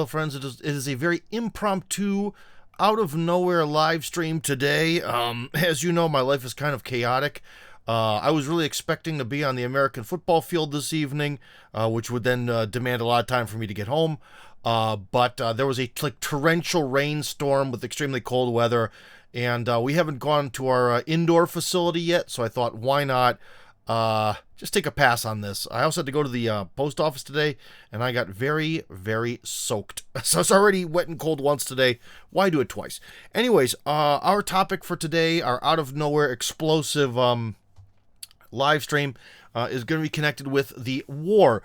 friends. It is a very impromptu, out of nowhere live stream today. As you know, my life is kind of chaotic. I was really expecting to be on the American football field this evening, which would then demand a lot of time for me to get home. But there was a torrential rainstorm with extremely cold weather, and we haven't gone to our indoor facility yet, so I thought, why not just take a pass on this. I also had to go to the post office today, and I got very, very soaked. So it's already wet and cold once today. Why do it twice? Anyways, our topic for today, our out-of-nowhere explosive live stream, is going to be connected with the war.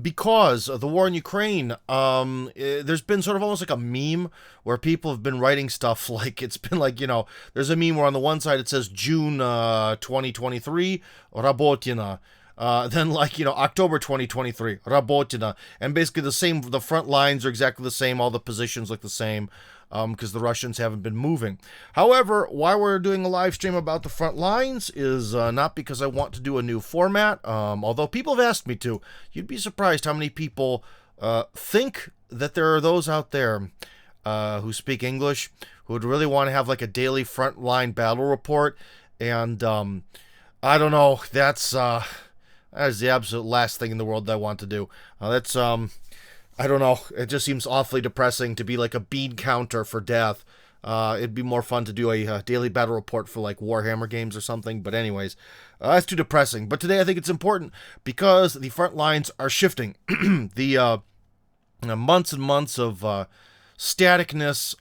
Because of the war in Ukraine, there's been sort of almost like a meme where people have been writing stuff like, it's been like, there's a meme where on the one side it says June 2023, Rabotina. Then October 2023, Rabotina. And basically the front lines are exactly the same, all the positions look the same. Because the Russians haven't been moving. However, why we're doing a live stream about the front lines is not because I want to do a new format, although people have asked me to. You'd be surprised how many people think that there are those out there who speak English who would really want to have like a daily frontline battle report, and I don't know, that is the absolute last thing in the world that I want to do. I don't know. It just seems awfully depressing to be like a bean counter for death. It'd be more fun to do a daily battle report for like Warhammer games or something. But anyways, that's too depressing. But today I think it's important because the front lines are shifting. The months and months of staticness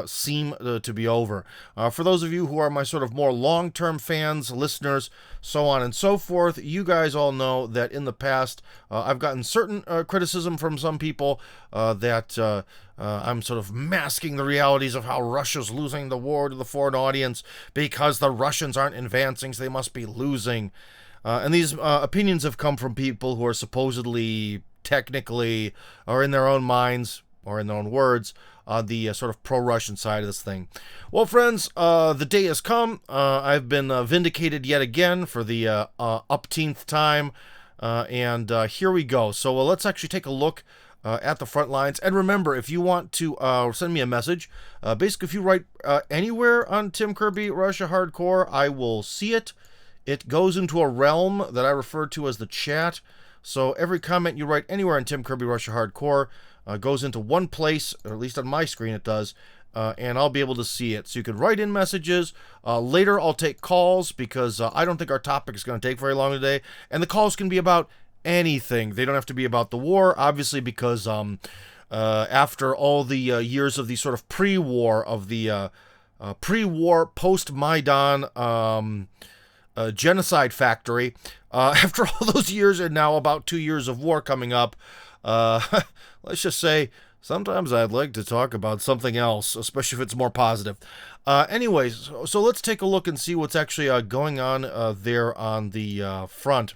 seem to be over. For those of you who are my sort of more long-term fans, listeners, so on and so forth, you guys all know that in the past I've gotten certain criticism from some people that I'm sort of masking the realities of how Russia's losing the war to the foreign audience because the Russians aren't advancing, so they must be losing. And these opinions have come from people who are supposedly, technically, or in their own minds, or in their own words, the sort of pro-Russian side of this thing. Well, friends, the day has come. I've been vindicated yet again for the upteenth time, and here we go. So let's actually take a look at the front lines. And remember, if you want to send me a message, basically if you write anywhere on Tim Kirby Russia Hardcore, I will see it. It goes into a realm that I refer to as the chat. So every comment you write anywhere on Tim Kirby Russia Hardcore goes into one place, or at least on my screen it does, and I'll be able to see it. So you can write in messages. Later I'll take calls because I don't think our topic is going to take very long today. And the calls can be about anything. They don't have to be about the war, obviously, because after all the years of the sort of pre-war, post-Maidan genocide factory, after all those years and now about 2 years of war coming up, let's just say, sometimes I'd like to talk about something else, especially if it's more positive. Anyways, so let's take a look and see what's actually going on there on the front.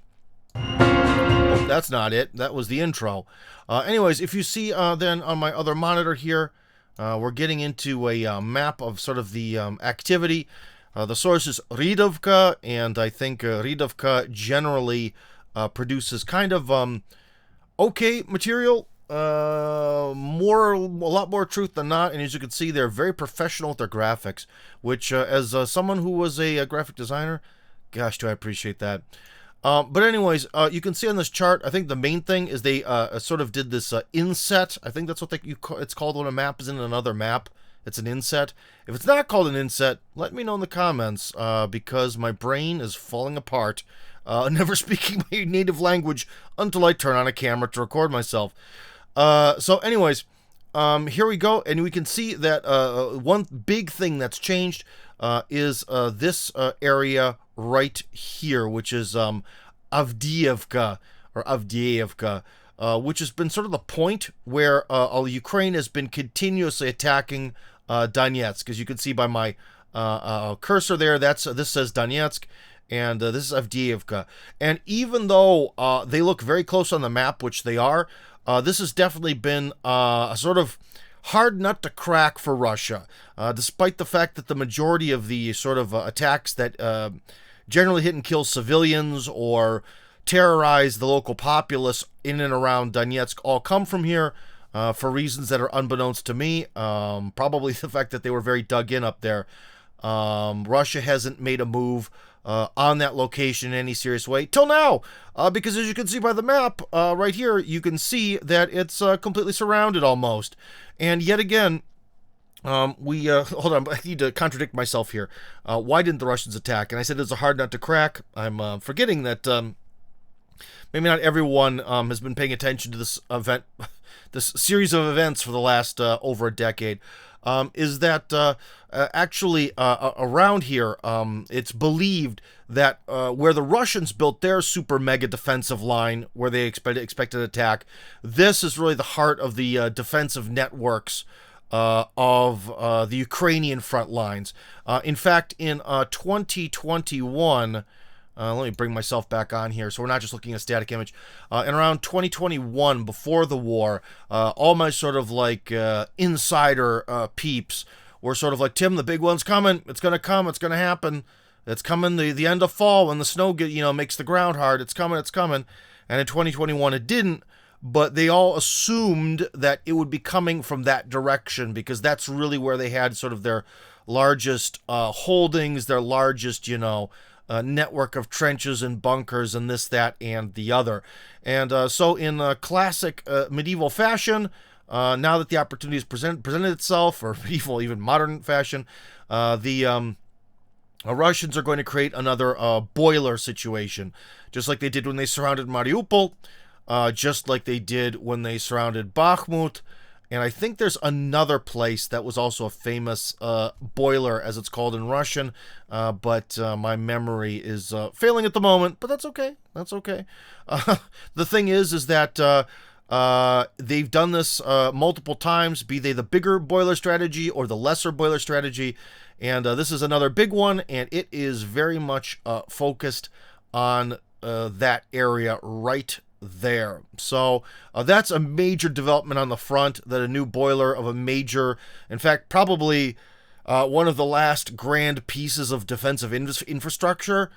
Oh, that's not it. That was the intro. Anyways, if you see then on my other monitor here, we're getting into a map of sort of the activity. The source is Ridovka, and I think Ridovka generally produces kind of okay material, a lot more truth than not, and as you can see, they're very professional with their graphics, which as someone who was a graphic designer, gosh, do I appreciate that. But anyways, you can see on this chart, I think the main thing is they sort of did this inset. I think that's what it's called when a map is in another map. It's an inset. If it's not called an inset, let me know in the comments, because my brain is falling apart, never speaking my native language until I turn on a camera to record myself. So anyways, here we go, and we can see that one big thing that's changed is this area right here, which is Avdiivka, which has been sort of the point where Ukraine has been continuously attacking Donetsk. As you can see by my cursor there, this says Donetsk, and this is Avdiivka. And even though they look very close on the map, which they are, this has definitely been a sort of hard nut to crack for Russia, despite the fact that the majority of the sort of attacks that generally hit and kill civilians or terrorize the local populace in and around Donetsk all come from here. for reasons that are unbeknownst to me. Probably the fact that they were very dug in up there. Russia hasn't made a move on that location in any serious way till now, because as you can see by the map right here, you can see that it's completely surrounded almost. And yet again, hold on, I need to contradict myself here. Why didn't the Russians attack? And I said it's a hard nut to crack. I'm forgetting that maybe not everyone has been paying attention to this event, this series of events for the last over a decade. Is that actually around here, it's believed that where the Russians built their super mega defensive line, where they expected attack, this is really the heart of the defensive networks of the Ukrainian front lines. In fact, in 2021, let me bring myself back on here so we're not just looking at a static image. In around 2021, before the war, all my sort of like insider peeps were sort of like, Tim, the big one's coming. It's going to come. It's going to happen. It's coming the end of fall when the snow makes the ground hard. It's coming. It's coming. And in 2021, it didn't. But they all assumed that it would be coming from that direction because that's really where they had sort of their largest holdings, their largest, network of trenches and bunkers and this, that, and the other. And so in classic medieval fashion, now that the opportunity has presented itself, or medieval, even modern fashion, the Russians are going to create another boiler situation, just like they did when they surrounded Mariupol, just like they did when they surrounded Bakhmut. And I think there's another place that was also a famous boiler, as it's called in Russian, but my memory is failing at the moment, but that's okay. That's okay. The thing is that they've done this multiple times, be they the bigger boiler strategy or the lesser boiler strategy, and this is another big one, and it is very much focused on that area right there. So that's a major development on the front, that a new boiler of a major, in fact, probably one of the last grand pieces of defensive infrastructure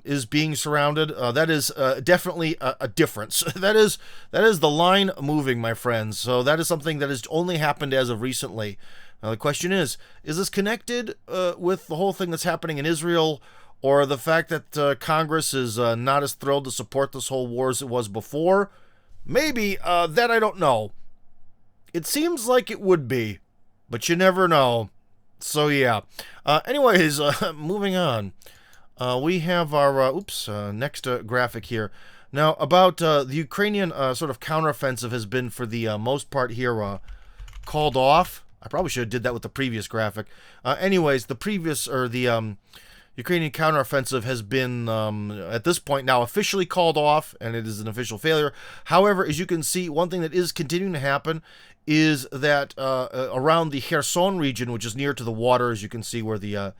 is being surrounded. That is definitely a difference. That is the line moving, my friends. So that is something that has only happened as of recently. Now the question is this connected with the whole thing that's happening in Israel, or the fact that Congress is not as thrilled to support this whole war as it was before? Maybe. That I don't know. It seems like it would be, but you never know. So yeah. Anyways, moving on. We have our next graphic here. Now, about the Ukrainian sort of counteroffensive has been, for the most part here, called off. I probably should have did that with the previous graphic. Anyways, the Ukrainian counteroffensive has been, at this point now, officially called off, and it is an official failure. However, as you can see, one thing that is continuing to happen is that around the Kherson region, which is near to the water, as you can see where the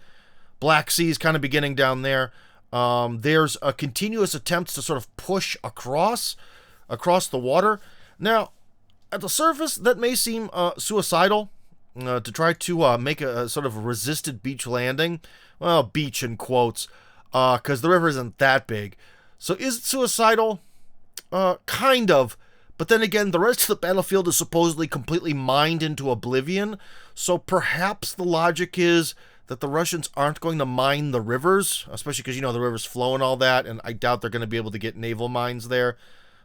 Black Sea is kind of beginning down there, there's a continuous attempts to sort of push across the water. Now, at the surface, that may seem suicidal, to try to make a sort of resisted beach landing. Well, beach in quotes, because the river isn't that big. So is it suicidal? Kind of. But then again, the rest of the battlefield is supposedly completely mined into oblivion. So perhaps the logic is that the Russians aren't going to mine the rivers, especially because, the rivers flow and all that, and I doubt they're going to be able to get naval mines there.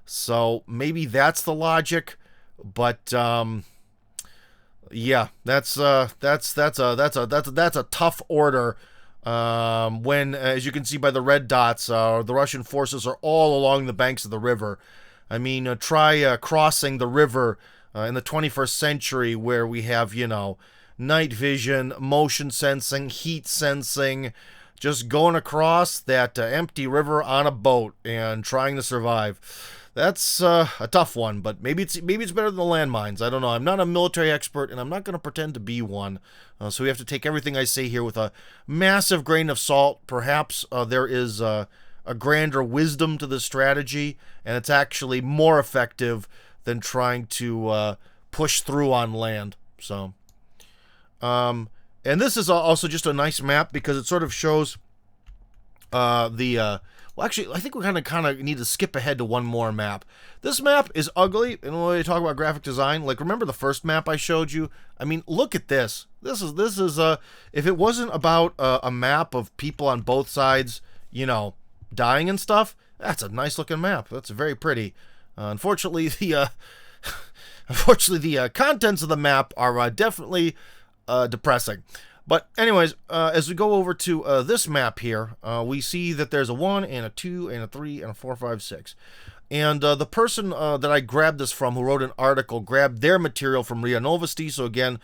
So maybe that's the logic. But yeah, that's a tough order. When, as you can see by the red dots, the Russian forces are all along the banks of the river. I mean, try crossing the river in the 21st century, where we have, night vision, motion sensing, heat sensing, just going across that empty river on a boat and trying to survive. That's a tough one, but maybe it's better than the landmines. I don't know. I'm not a military expert, and I'm not going to pretend to be one. So we have to take everything I say here with a massive grain of salt. Perhaps there is a grander wisdom to this strategy, and it's actually more effective than trying to push through on land. So, and this is also just a nice map because it sort of shows Well, actually, I think we kind of need to skip ahead to one more map. This map is ugly, and when we talk about graphic design, like remember the first map I showed you? I mean, look at this. This is if it wasn't about a map of people on both sides, you know, dying and stuff, that's a nice looking map. That's very pretty. Unfortunately, the contents of the map are definitely depressing. But anyways, as we go over to this map here, we see that there's a 1 and a 2 and a 3 and a 4, 5, 6. And the person that I grabbed this from, who wrote an article, grabbed their material from RIA Novosti. So again,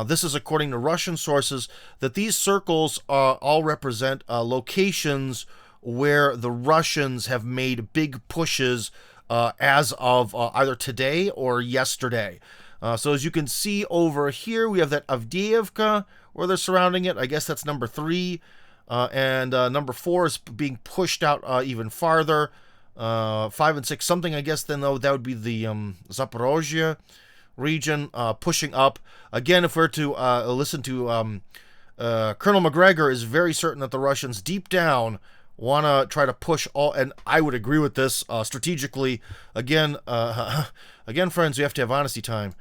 this is according to Russian sources, that these circles all represent locations where the Russians have made big pushes as of either today or yesterday. So as you can see over here, we have that Avdiivka, where they're surrounding it. I guess that's number 3. And number 4 is being pushed out even farther. 5 and 6, something, I guess, then, though, that would be the Zaporozhye region pushing up. Again, if we're to listen to Colonel McGregor, is very certain that the Russians deep down want to try to push all, and I would agree with this strategically. Again, friends, we have to have honesty time.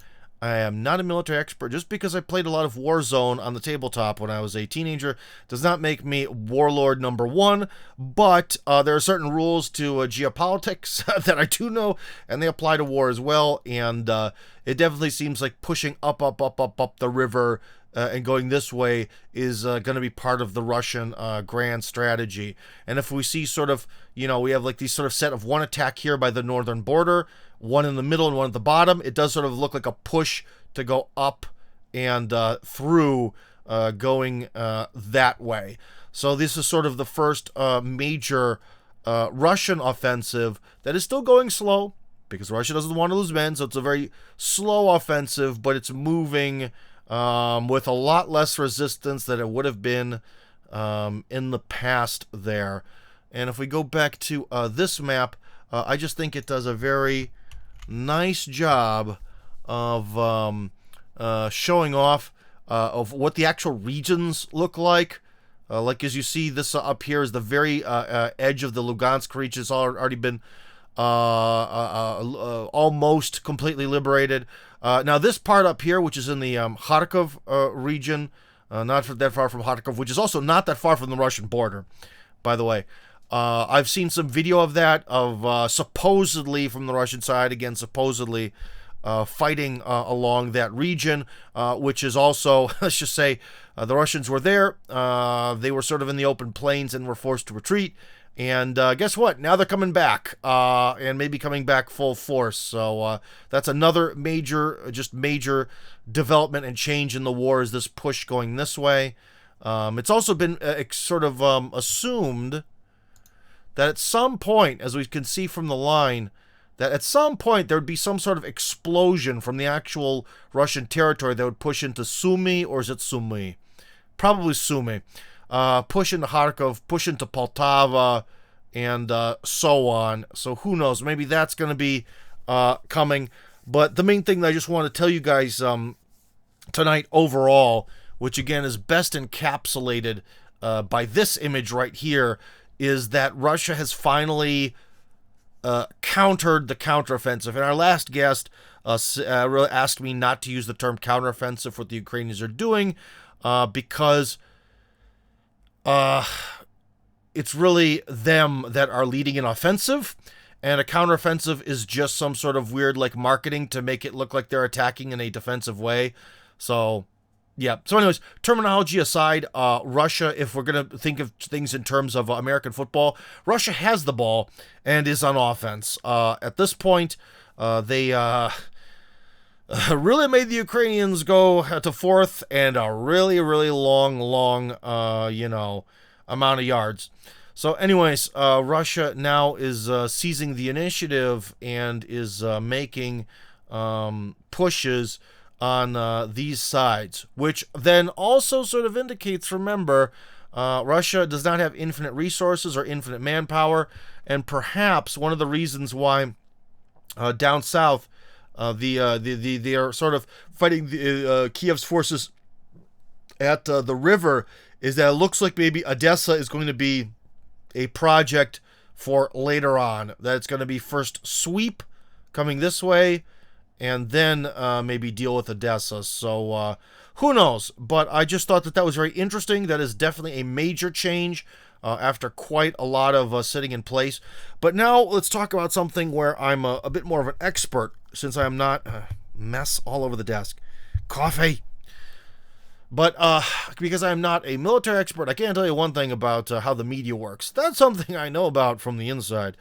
I am not a military expert. Just because I played a lot of Warzone on the tabletop when I was a teenager does not make me warlord number 1, but there are certain rules to geopolitics that I do know, and they apply to war as well, and it definitely seems like pushing up the river and going this way is going to be part of the Russian grand strategy. And if we see sort of, you know, we have like these sort of set of one attack here by the northern border, one in the middle and one at the bottom, it does sort of look like a push to go up and through going that way. So this is sort of the first major Russian offensive that is still going slow because Russia doesn't want to lose men, so it's a very slow offensive, but it's moving with a lot less resistance than it would have been in the past there. And if we go back to this map, I just think it does a very nice job of showing off of what the actual regions look like. Like as you see, this up here is the very edge of the Lugansk region. It's already been almost completely liberated. Now this part up here, which is in the Kharkov region, not that far from Kharkov, which is also not that far from the Russian border, by the way. I've seen some video of that, of supposedly from the Russian side, again, supposedly fighting along that region, which is also, let's just say, the Russians were there. They were sort of in the open plains and were forced to retreat. And guess what? Now they're coming back, and maybe coming back full force. So that's another major development and change in the war, is this push going this way. It's also been sort of assumed that at some point, as we can see from the line, that at some point there would be some sort of explosion from the actual Russian territory that would push into Sumy, or is it Sumy? Probably Sumy. Push into Kharkov, push into Poltava, and so on. So who knows? Maybe that's going to be coming. But the main thing that I just want to tell you guys tonight overall, which again is best encapsulated by this image right here, is that Russia has finally countered the counteroffensive. And our last guest really asked me not to use the term counteroffensive for what the Ukrainians are doing because it's really them that are leading an offensive, and a counteroffensive is just some sort of weird like marketing to make it look like they're attacking in a defensive way. So yeah. So anyways, terminology aside, Russia, if we're going to think of things in terms of American football, Russia has the ball and is on offense. At this point, they really made the Ukrainians go to fourth and a really, really long, amount of yards. So anyways, Russia now is seizing the initiative and is making pushes on these sides, which then also sort of indicates, remember, Russia does not have infinite resources or infinite manpower, and perhaps one of the reasons why down south they are sort of fighting Kiev's forces at the river is that it looks like maybe Odessa is going to be a project for later on. That it's going to be first sweep coming this way, and then maybe deal with Odessa. So who knows? But I just thought that was very interesting. That is definitely a major change after quite a lot of sitting in place. But now let's talk about something where I'm a bit more of an expert, since I am not mess all over the desk. Coffee. But because I'm not a military expert, I can't tell you one thing about how the media works. That's something I know about from the inside,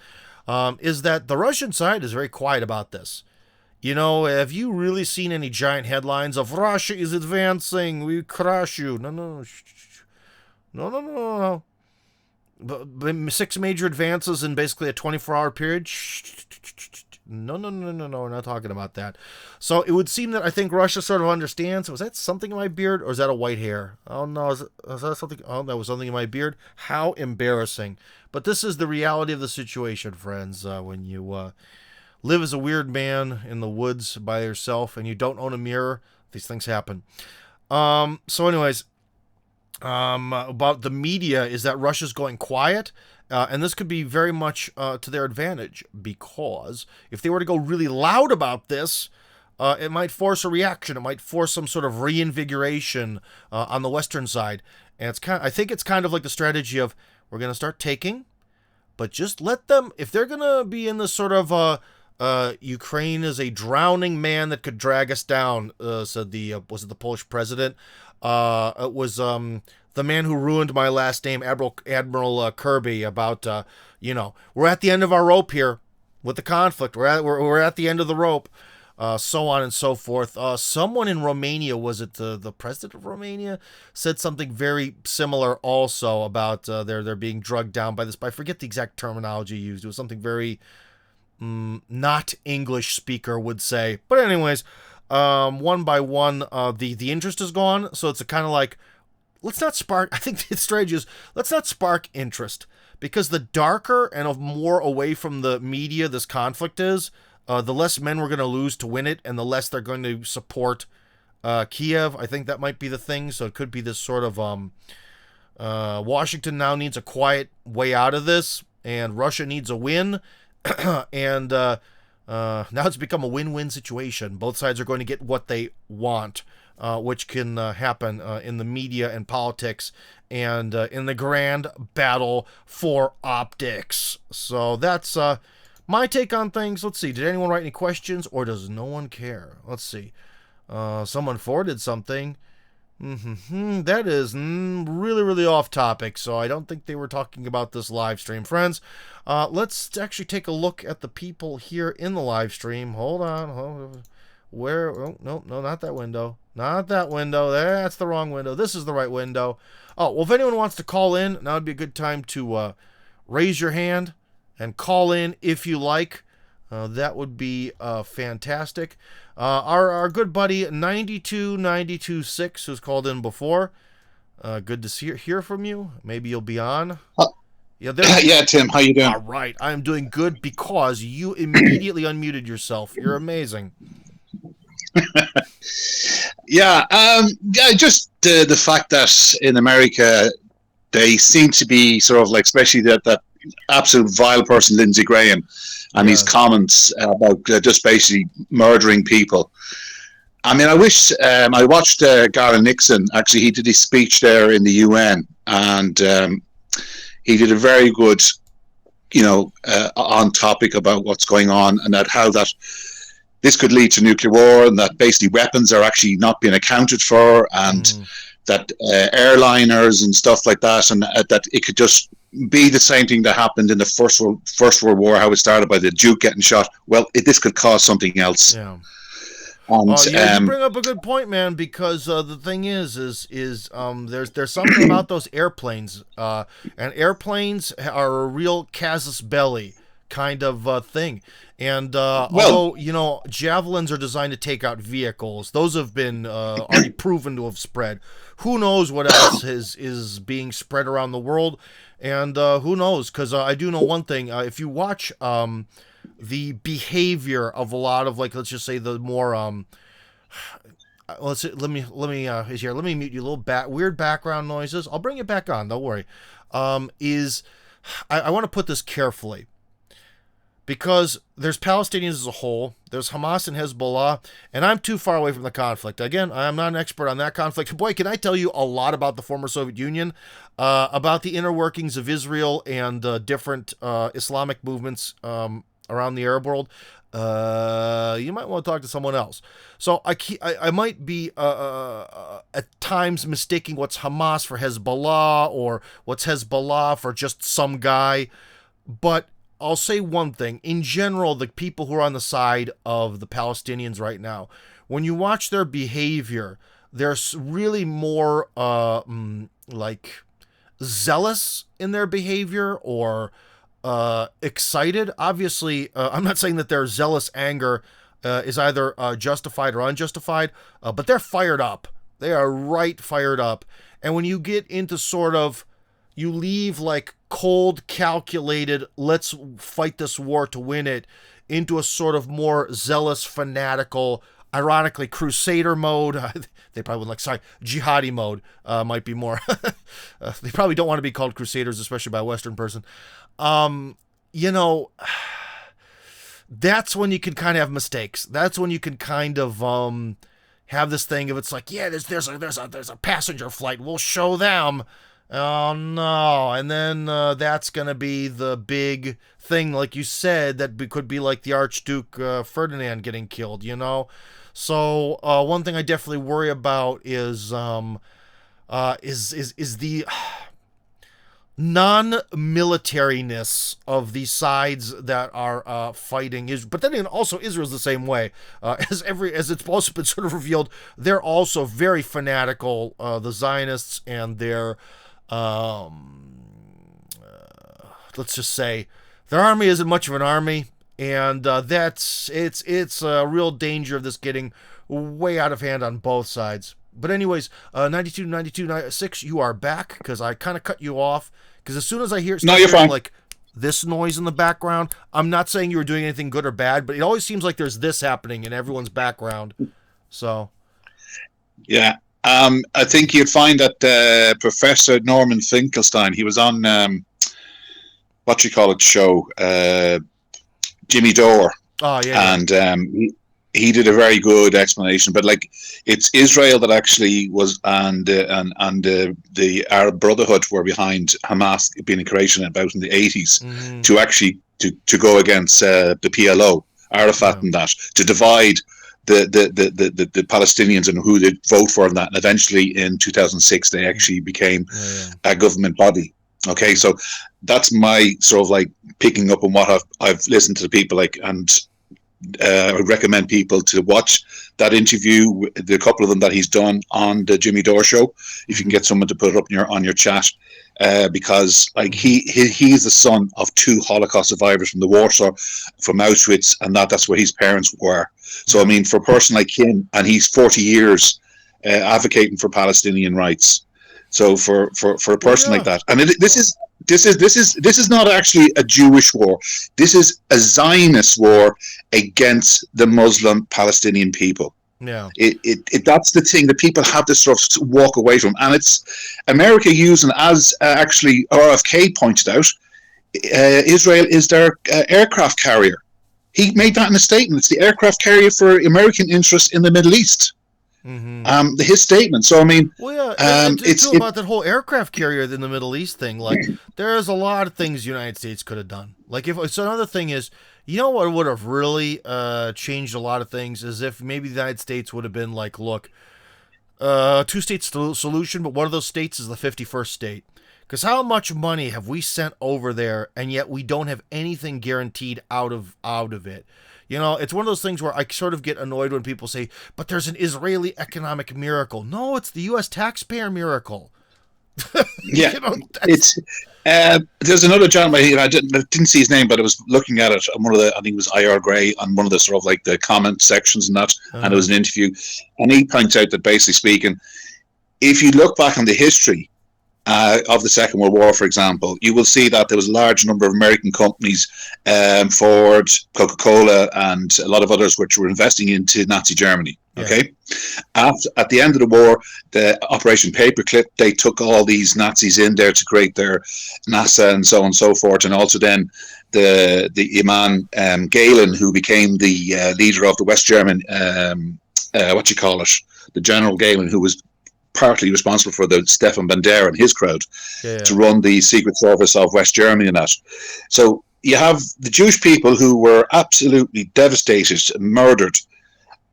is that the Russian side is very quiet about this. You know, have you really seen any giant headlines of Russia is advancing, we crush you? No. No. 6 major advances in basically a 24-hour period? No, we're not talking about that. So it would seem that I think Russia sort of understands. Was that something in my beard, or is that a white hair? Oh, no, is that something? Oh, that was something in my beard? How embarrassing. But this is the reality of the situation, friends, when you live as a weird man in the woods by yourself and you don't own a mirror. These things happen. So anyways, about the media is that Russia's going quiet, and this could be very much to their advantage, because if they were to go really loud about this, it might force a reaction. It might force some sort of reinvigoration on the Western side. And I think it's kind of like the strategy of, we're going to start taking, but just let them, if they're going to be in this sort of Ukraine is a drowning man that could drag us down, said was it the Polish president? It was the man who ruined my last name, Admiral Kirby, about we're at the end of our rope here with the conflict. We're at the end of the rope, so on and so forth. Someone in Romania, was it the president of Romania, said something very similar also about they're being drugged down by this. But I forget the exact terminology used. It was something very not English speaker would say. But anyways, one by one, the interest is gone. So it's a kind of like, let's not spark. I think the strategy is, let's not spark interest, because the darker and more away from the media this conflict is, the less men we're going to lose to win it, and the less they're going to support Kiev. I think that might be the thing. So it could be this sort of Washington now needs a quiet way out of this, and Russia needs a win. And now it's become a win-win situation. Both sides are going to get what they want, which can happen in the media and politics, and in the grand battle for optics. So that's my take on things. Let's see. Did anyone write any questions, or does no one care? Let's see. Someone forwarded something. That is really, really off topic, so I don't think they were talking about this live stream. Friends, let's actually take a look at the people here in the live stream. Hold on. Where? Oh, no, not that window. Not that window. That's the wrong window. This is the right window. Oh, well, if anyone wants to call in, now would be a good time to raise your hand and call in if you like. That would be fantastic. Our good buddy 92926, who's called in before. Good to hear from you. Maybe you'll be on. Yeah, Tim, how you doing? All right, I'm doing good because you immediately unmuted yourself. You're amazing. Yeah, just the fact that in America they seem to be sort of like, especially that absolute vile person Lindsey Graham and his comments about just basically murdering people. I mean, I wish I watched Garland Nixon. Actually, he did his speech there in the UN, and he did a very good, on topic about what's going on, and that how that this could lead to nuclear war, and that basically weapons are actually not being accounted for, and that airliners and stuff like that, and that it could just be the same thing that happened in the First World War, how it started by the Duke getting shot. Well, this could cause something else. Yeah. And, you bring up a good point, man, because the thing is there's something about those airplanes, and airplanes are a real casus belli kind of thing. And although, javelins are designed to take out vehicles, those have been already proven to have spread. Who knows what else is being spread around the world? And who knows? Because I do know one thing. If you watch the behavior of a lot of, like, let's just say the more let me mute you. Little weird background noises. I'll bring it back on. Don't worry. Is I want to put this carefully, because there's Palestinians as a whole, there's Hamas and Hezbollah, and I'm too far away from the conflict. Again, I'm not an expert on that conflict. Boy, can I tell you a lot about the former Soviet Union, about the inner workings of Israel and different Islamic movements around the Arab world. You might want to talk to someone else. So I might be at times mistaking what's Hamas for Hezbollah, or what's Hezbollah for just some guy. But I'll say one thing. In general, the people who are on the side of the Palestinians right now, when you watch their behavior, they're really more like zealous in their behavior, or excited. Obviously, I'm not saying that their zealous anger is either justified or unjustified, but they're fired up. They are right fired up. And when you get into sort of, you leave like cold, calculated, let's fight this war to win it, into a sort of more zealous, fanatical, ironically, crusader mode. They probably wouldn't jihadi mode might be more. They probably don't want to be called crusaders, especially by a Western person. That's when you can kind of have mistakes. That's when you can kind of have this thing of, it's like, yeah, there's a passenger flight, we'll show them. Oh no. And then that's gonna be the big thing, like you said, that could be like the Archduke Ferdinand getting killed, So one thing I definitely worry about is the non-militariness of the sides that are fighting. But then again, also Israel's the same way. As it's also been sort of revealed, they're also very fanatical. The Zionists, and their let's just say their army isn't much of an army, and it's a real danger of this getting way out of hand on both sides. But anyways, 92, 6, you are back, because I kind of cut you off, because as soon as I hear like this noise in the background, I'm not saying you were doing anything good or bad, but it always seems like there's this happening in everyone's background. So yeah. I think you'd find that Professor Norman Finkelstein, he was on show, Jimmy Dore. Oh yeah. And he did a very good explanation. But like, it's Israel that actually was, and the Arab Brotherhood were behind Hamas being creation about in the 80s to actually to go against the PLO, Arafat, and that, to divide the Palestinians and who they'd vote for, and that. And eventually in 2006 they actually became a government body. Okay, so that's my sort of like picking up on what I've listened to the people like, and I would recommend people to watch that interview, the couple of them that he's done on the Jimmy Dore show, if you can get someone to put it up on your chat, because like he's the son of 2 Holocaust survivors from the Warsaw, from Auschwitz, and that's where his parents were. So I mean, for a person like him, and he's 40 years advocating for Palestinian rights. So for a person like that, and this is not actually a Jewish war. This is a Zionist war against the Muslim Palestinian people. Yeah, that's the thing that people have to sort of walk away from, and it's America using, as actually RFK pointed out, Israel is their aircraft carrier. He made that in a statement. It's the aircraft carrier for American interests in the Middle East. His statement. So I mean, it's about that whole aircraft carrier in the Middle East thing. Like, there's a lot of things the United States could have done. Like, so another thing is, what would have really changed a lot of things is if maybe the United States would have been like, look, 2-state solution, but one of those states is the 51st state. Because how much money have we sent over there, and yet we don't have anything guaranteed out of it? It's one of those things where I sort of get annoyed when people say, but there's an Israeli economic miracle. No, it's the U.S. taxpayer miracle. Yeah, there's another gentleman. I didn't see his name, but I was looking at it on one of the, I think it was IR Gray, on one of the sort of like the comment sections and that, and it was an interview, and he points out that basically speaking, if you look back on the history, of the Second World War, for example, you will see that there was a large number of American companies, Ford, Coca-Cola, and a lot of others, which were investing into Nazi Germany. Yeah. Okay, at the end of the war, the Operation Paperclip, they took all these Nazis in there to create their NASA and so on and so forth, and also then the man Galen, who became the leader of the West German, the General Galen, who was partly responsible for the Stefan Bandera and his crowd to run the Secret Service of West Germany and that. So you have the Jewish people who were absolutely devastated, murdered,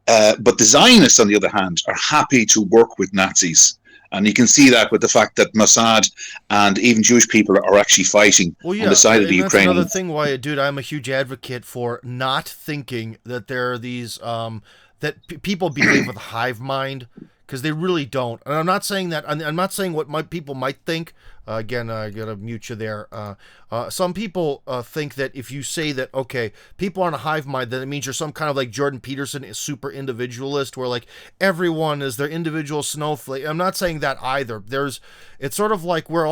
but the Zionists, on the other hand, are happy to work with Nazis. And you can see that with the fact that Mossad and even Jewish people are actually fighting on the side of the Ukrainians. That's another thing why, dude, I'm a huge advocate for not thinking that there are these, people behave with a hive mind, because they really don't. And I'm not saying that. I'm not saying what people might think. Again, I gotta mute you there. Some people think that if you say that, okay, people aren't a hive mind, then it means you're some kind of like Jordan Peterson, is super individualist, where like everyone is their individual snowflake. I'm not saying that either. It's sort of like we're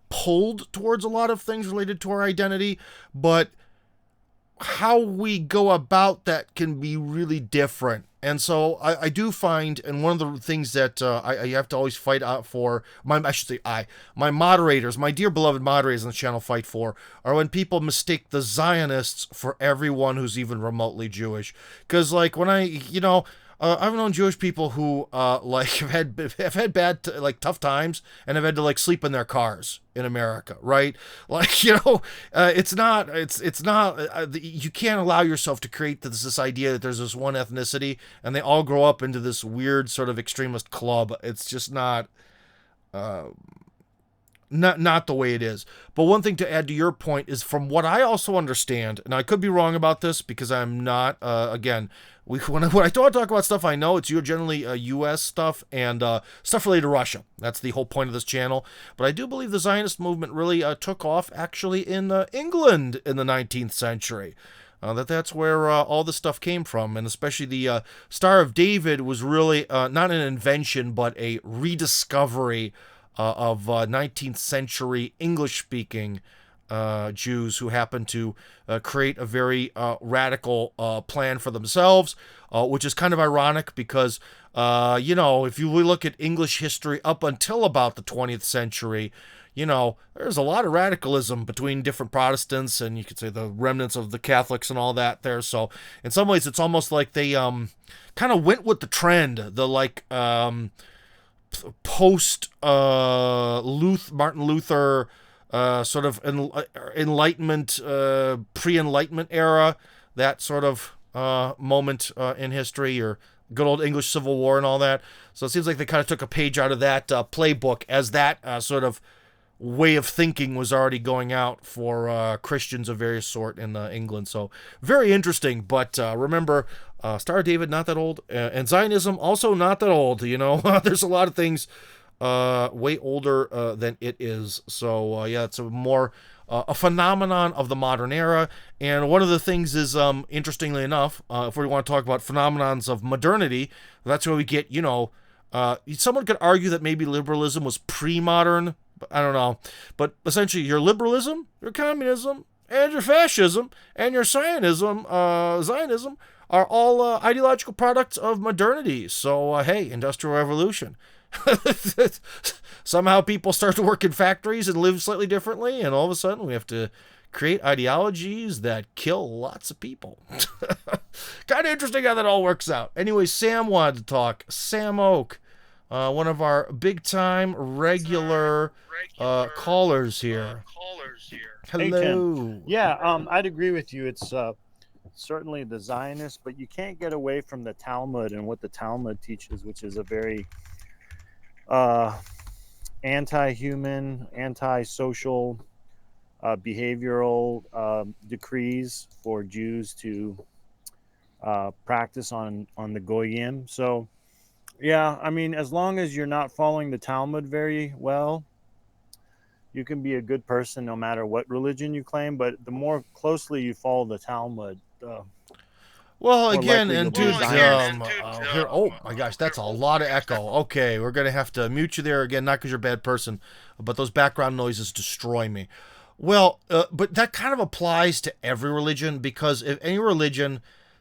pulled towards a lot of things related to our identity, but how we go about that can be really different. And so I do find, and one of the things that I have to always fight out for, my moderators, my dear beloved moderators on the channel fight for, are when people mistake the Zionists for everyone who's even remotely Jewish. Because like when I've known Jewish people who have had bad tough times and have had to like sleep in their cars in America, right? Like, it's not you can't allow yourself to create this idea that there's this one ethnicity and they all grow up into this weird sort of extremist club. It's just not the way it is. But one thing to add to your point is, from what I also understand, and I could be wrong about this because I'm not, again, when I talk about stuff I know, it's generally U.S. stuff and stuff related to Russia. That's the whole point of this channel. But I do believe the Zionist movement really took off actually in England in the 19th century. That's where all this stuff came from, and especially the Star of David was really not an invention, but a rediscovery of 19th century English-speaking Jews who happened to create a very radical plan for themselves, which is kind of ironic because, if you look at English history up until about the 20th century, there's a lot of radicalism between different Protestants and you could say the remnants of the Catholics and all that there. So in some ways, it's almost like they kind of went with the trend, the post Martin Luther sort of Enlightenment, pre-Enlightenment era, that sort of moment in history, or good old English Civil War and all that. So it seems like they kind of took a page out of that playbook, as that sort of way of thinking was already going out for Christians of various sort in England. So very interesting. But remember, Star of David, not that old, and Zionism also not that old. There's a lot of things way older than it is. So it's a more a phenomenon of the modern era. And one of the things is, interestingly enough, if we want to talk about phenomenons of modernity, that's where we get, someone could argue that maybe liberalism was pre-modern. I don't know. But essentially, your liberalism, your communism, and your fascism, and your Zionism are all ideological products of modernity. So, hey, Industrial Revolution. Somehow people start to work in factories and live slightly differently, and all of a sudden we have to create ideologies that kill lots of people. Kind of interesting how that all works out. Anyway, Sam wanted to talk. Sam Oak, one of our big-time regular callers here. Hello. Hey, Tim. Yeah, I'd agree with you. It's certainly the Zionists, but you can't get away from the Talmud and what the Talmud teaches, which is a very anti-human, anti-social, behavioral decrees for Jews to practice on the Goyim. So, yeah, I mean, as long as you're not following the Talmud very well, you can be a good person no matter what religion you claim. But the more closely you follow the Talmud, Well, More again, likely you'll and be a dude, Zionist. here, oh my gosh, that's a lot of echo. Okay, we're gonna have to mute you there again, not because you're a bad person, but those background noises destroy me. Well, but that kind of applies to every religion, because if any religion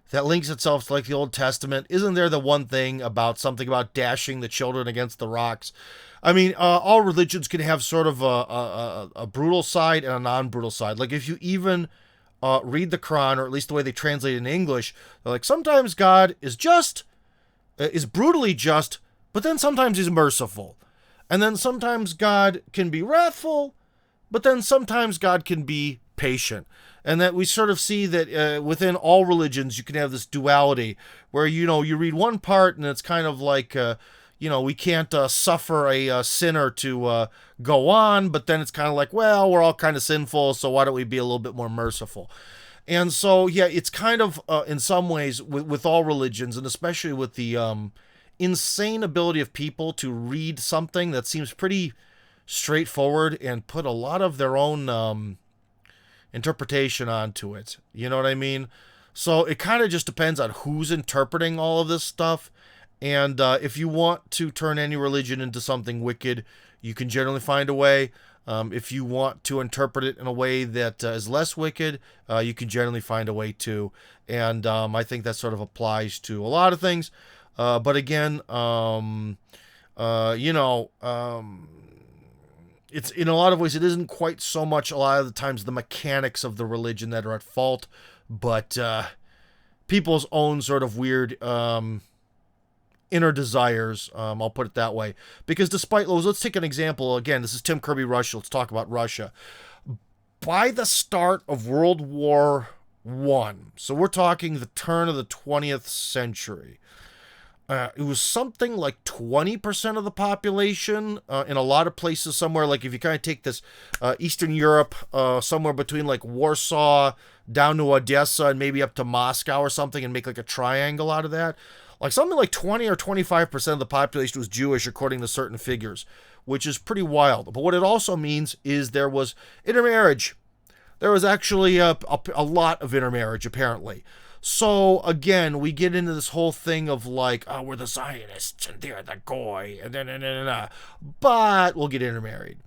that links itself to like the Old Testament, isn't there the one thing about something about dashing the children against the rocks? I mean, all religions can have sort of a brutal side and a non-brutal side. Like if you even read the Quran, or at least the way they translate it in English, they're like, sometimes God is just, is brutally just, but then sometimes he's merciful. And then sometimes God can be wrathful, but then sometimes God can be patient. And that we sort of see that within all religions, you can have this duality where, you read one part and it's kind of like, we can't suffer a sinner to go on, but then it's kind of like, well, we're all kind of sinful, so why don't we be a little bit more merciful? And so, yeah, it's kind of, in some ways, with all religions, and especially with the insane ability of people to read something that seems pretty straightforward and put a lot of their own interpretation onto it. You know what I mean? So it kind of just depends on who's interpreting all of this stuff. And if you want to turn any religion into something wicked, you can generally find a way. If you want to interpret it in a way that is less wicked, you can generally find a way too. And I think that sort of applies to a lot of things. But again, it's in a lot of ways, it isn't quite so much a lot of the times the mechanics of the religion that are at fault, but people's own sort of weird inner desires, I'll put it that way. Because despite those, let's take an example. Again, this is Tim Kirby Russia. Let's talk about Russia. By the start of World War I, so we're talking the turn of the 20th century, it was something like 20% of the population in a lot of places, somewhere like if you kind of take this Eastern Europe, somewhere between like Warsaw down to Odessa and maybe up to Moscow or something, and make like a triangle out of that. Like something like 20 or 25% of the population was Jewish, according to certain figures, which is pretty wild. But what it also means is there was intermarriage. There was actually a lot of intermarriage, apparently. So, again, we get into this whole thing of like, oh, we're the Zionists and they're the Goy, and then, but we'll get intermarried.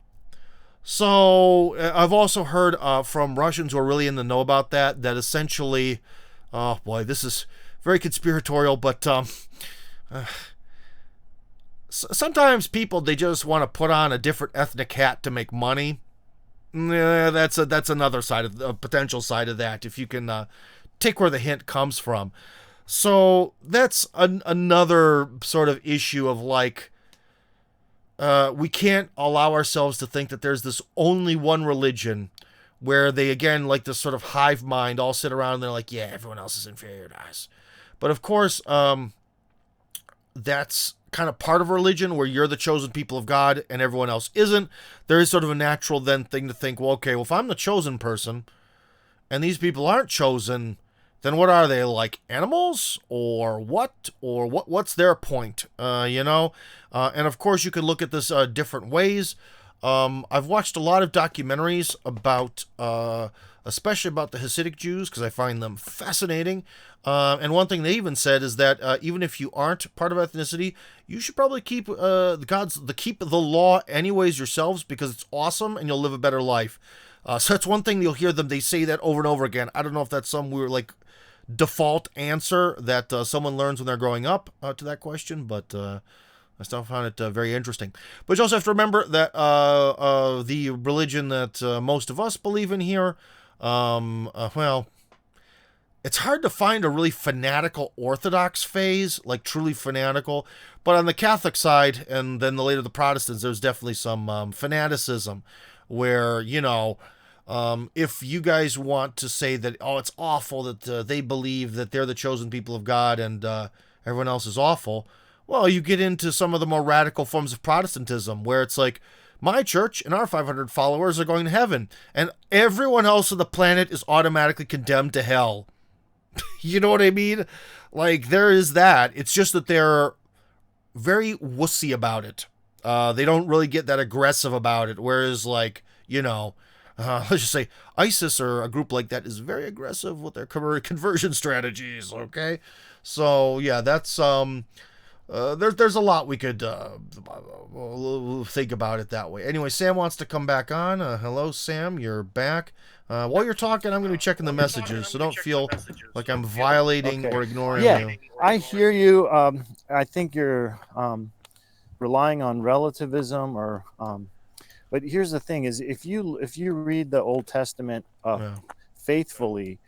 So, I've also heard from Russians who are really in the know about that essentially, oh boy, this is very conspiratorial, but sometimes people, they just want to put on a different ethnic hat to make money. Yeah, that's another side of the potential side of that, if you can take where the hint comes from. So that's another sort of issue of like, we can't allow ourselves to think that there's this only one religion where they, again, like this sort of hive mind, all sit around and they're like, yeah, everyone else is inferior to us. But of course, that's kind of part of religion, where you're the chosen people of God and everyone else isn't. There is sort of a natural then thing to think, well, okay, well, if I'm the chosen person and these people aren't chosen, then what are they, like animals or what? Or what's their point? And of course you could look at this different ways. I've watched a lot of documentaries about, especially about the Hasidic Jews, because I find them fascinating. And one thing they even said is that even if you aren't part of ethnicity, you should probably keep keep the law anyways yourselves, because it's awesome and you'll live a better life. So that's one thing you'll hear them. They say that over and over again. I don't know if that's some weird like default answer that someone learns when they're growing up to that question, but I still found it very interesting. But you also have to remember that the religion that most of us believe in here, well, it's hard to find a really fanatical Orthodox phase, like truly fanatical. But on the Catholic side, and then later the Protestants, there's definitely some fanaticism where, if you guys want to say that, oh, it's awful that they believe that they're the chosen people of God and everyone else is awful, well, you get into some of the more radical forms of Protestantism where it's like, my church and our 500 followers are going to heaven, and everyone else on the planet is automatically condemned to hell. You know what I mean? Like, there is that. It's just that they're very wussy about it. They don't really get that aggressive about it. Whereas, like, let's just say ISIS or a group like that is very aggressive with their conversion strategies. Okay, so yeah, that's there's a lot we could think about it that way. Anyway, Sam wants to come back on. Hello, Sam, you're back. While you're talking, I'm going to be checking the messages, so don't feel like I'm violating or ignoring you. I hear you. I think you're relying on relativism, or but here's the thing: is if you read the Old Testament faithfully,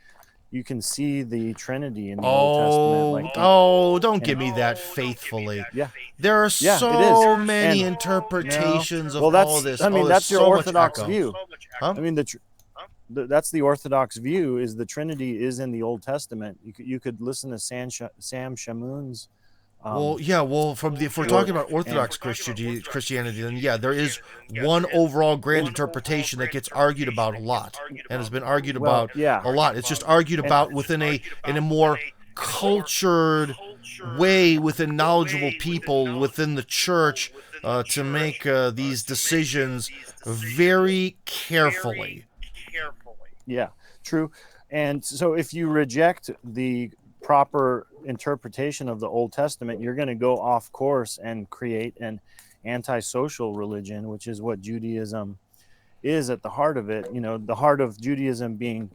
you can see the Trinity in the Old Testament. Don't give me that faithfully. Yeah, there are so many interpretations of all this. I mean, that's your Orthodox view. Huh? I mean, that's the Orthodox view, is the Trinity is in the Old Testament. You could listen to Sam Shamoun's. If we're talking about Orthodox Christianity, then yeah, there is one overall grand interpretation that gets argued about a lot, and has been argued about a lot. It's just argued about in a more cultured way within knowledgeable people within the church to make these decisions very carefully. Yeah, true. And so if you reject the proper interpretation of the Old Testament, you're going to go off course and create an antisocial religion, which is what Judaism is at the heart of it. You know, the heart of Judaism being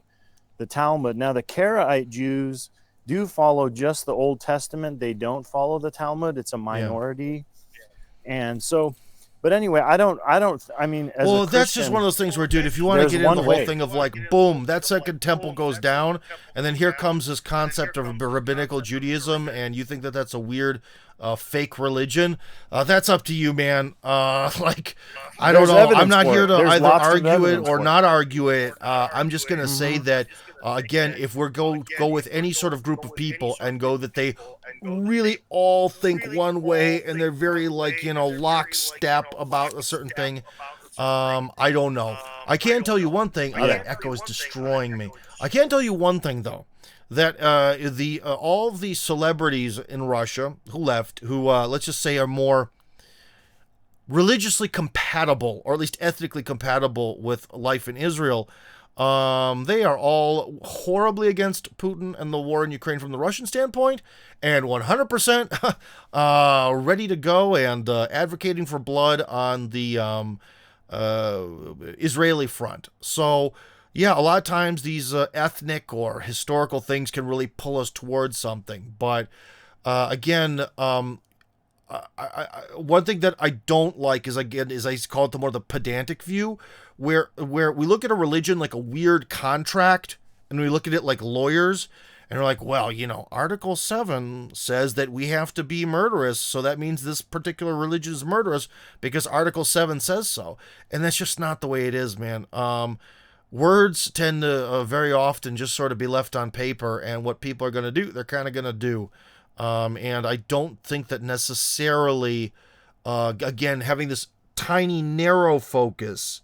the Talmud. Now, the Karaite Jews do follow just the Old Testament. They don't follow the Talmud. It's a minority. And so, but anyway, I mean, as a Christian, that's just one of those things where, dude, if you want to get into the whole thing of like, boom, that second temple goes down, and then here comes this concept of rabbinical Judaism, and you think that that's a weird, fake religion, that's up to you, man. I don't know. I'm not here to either argue it or not argue it. I'm just going to say that, again, if we're go with any sort of group of people and go that they really all think one way and they're very lockstep about a certain thing, I don't know. I can tell you one thing. That echo is destroying me. I can tell you one thing though, that all of the celebrities in Russia who left, who let's just say are more religiously compatible, or at least ethnically compatible with life in Israel, they are all horribly against Putin and the war in Ukraine from the Russian standpoint, and 100% ready to go and advocating for blood on the Israeli front. So, yeah, a lot of times these ethnic or historical things can really pull us towards something. But again, one thing that I don't like is I call it the more the pedantic view, where we look at a religion like a weird contract, and we look at it like lawyers, and we're like, well, Article 7 says that we have to be murderous, so that means this particular religion is murderous because Article 7 says so. And that's just not the way it is, man. Words tend to very often just sort of be left on paper, and what people are going to do, they're kind of going to do. And I don't think that necessarily, again, having this tiny, narrow focus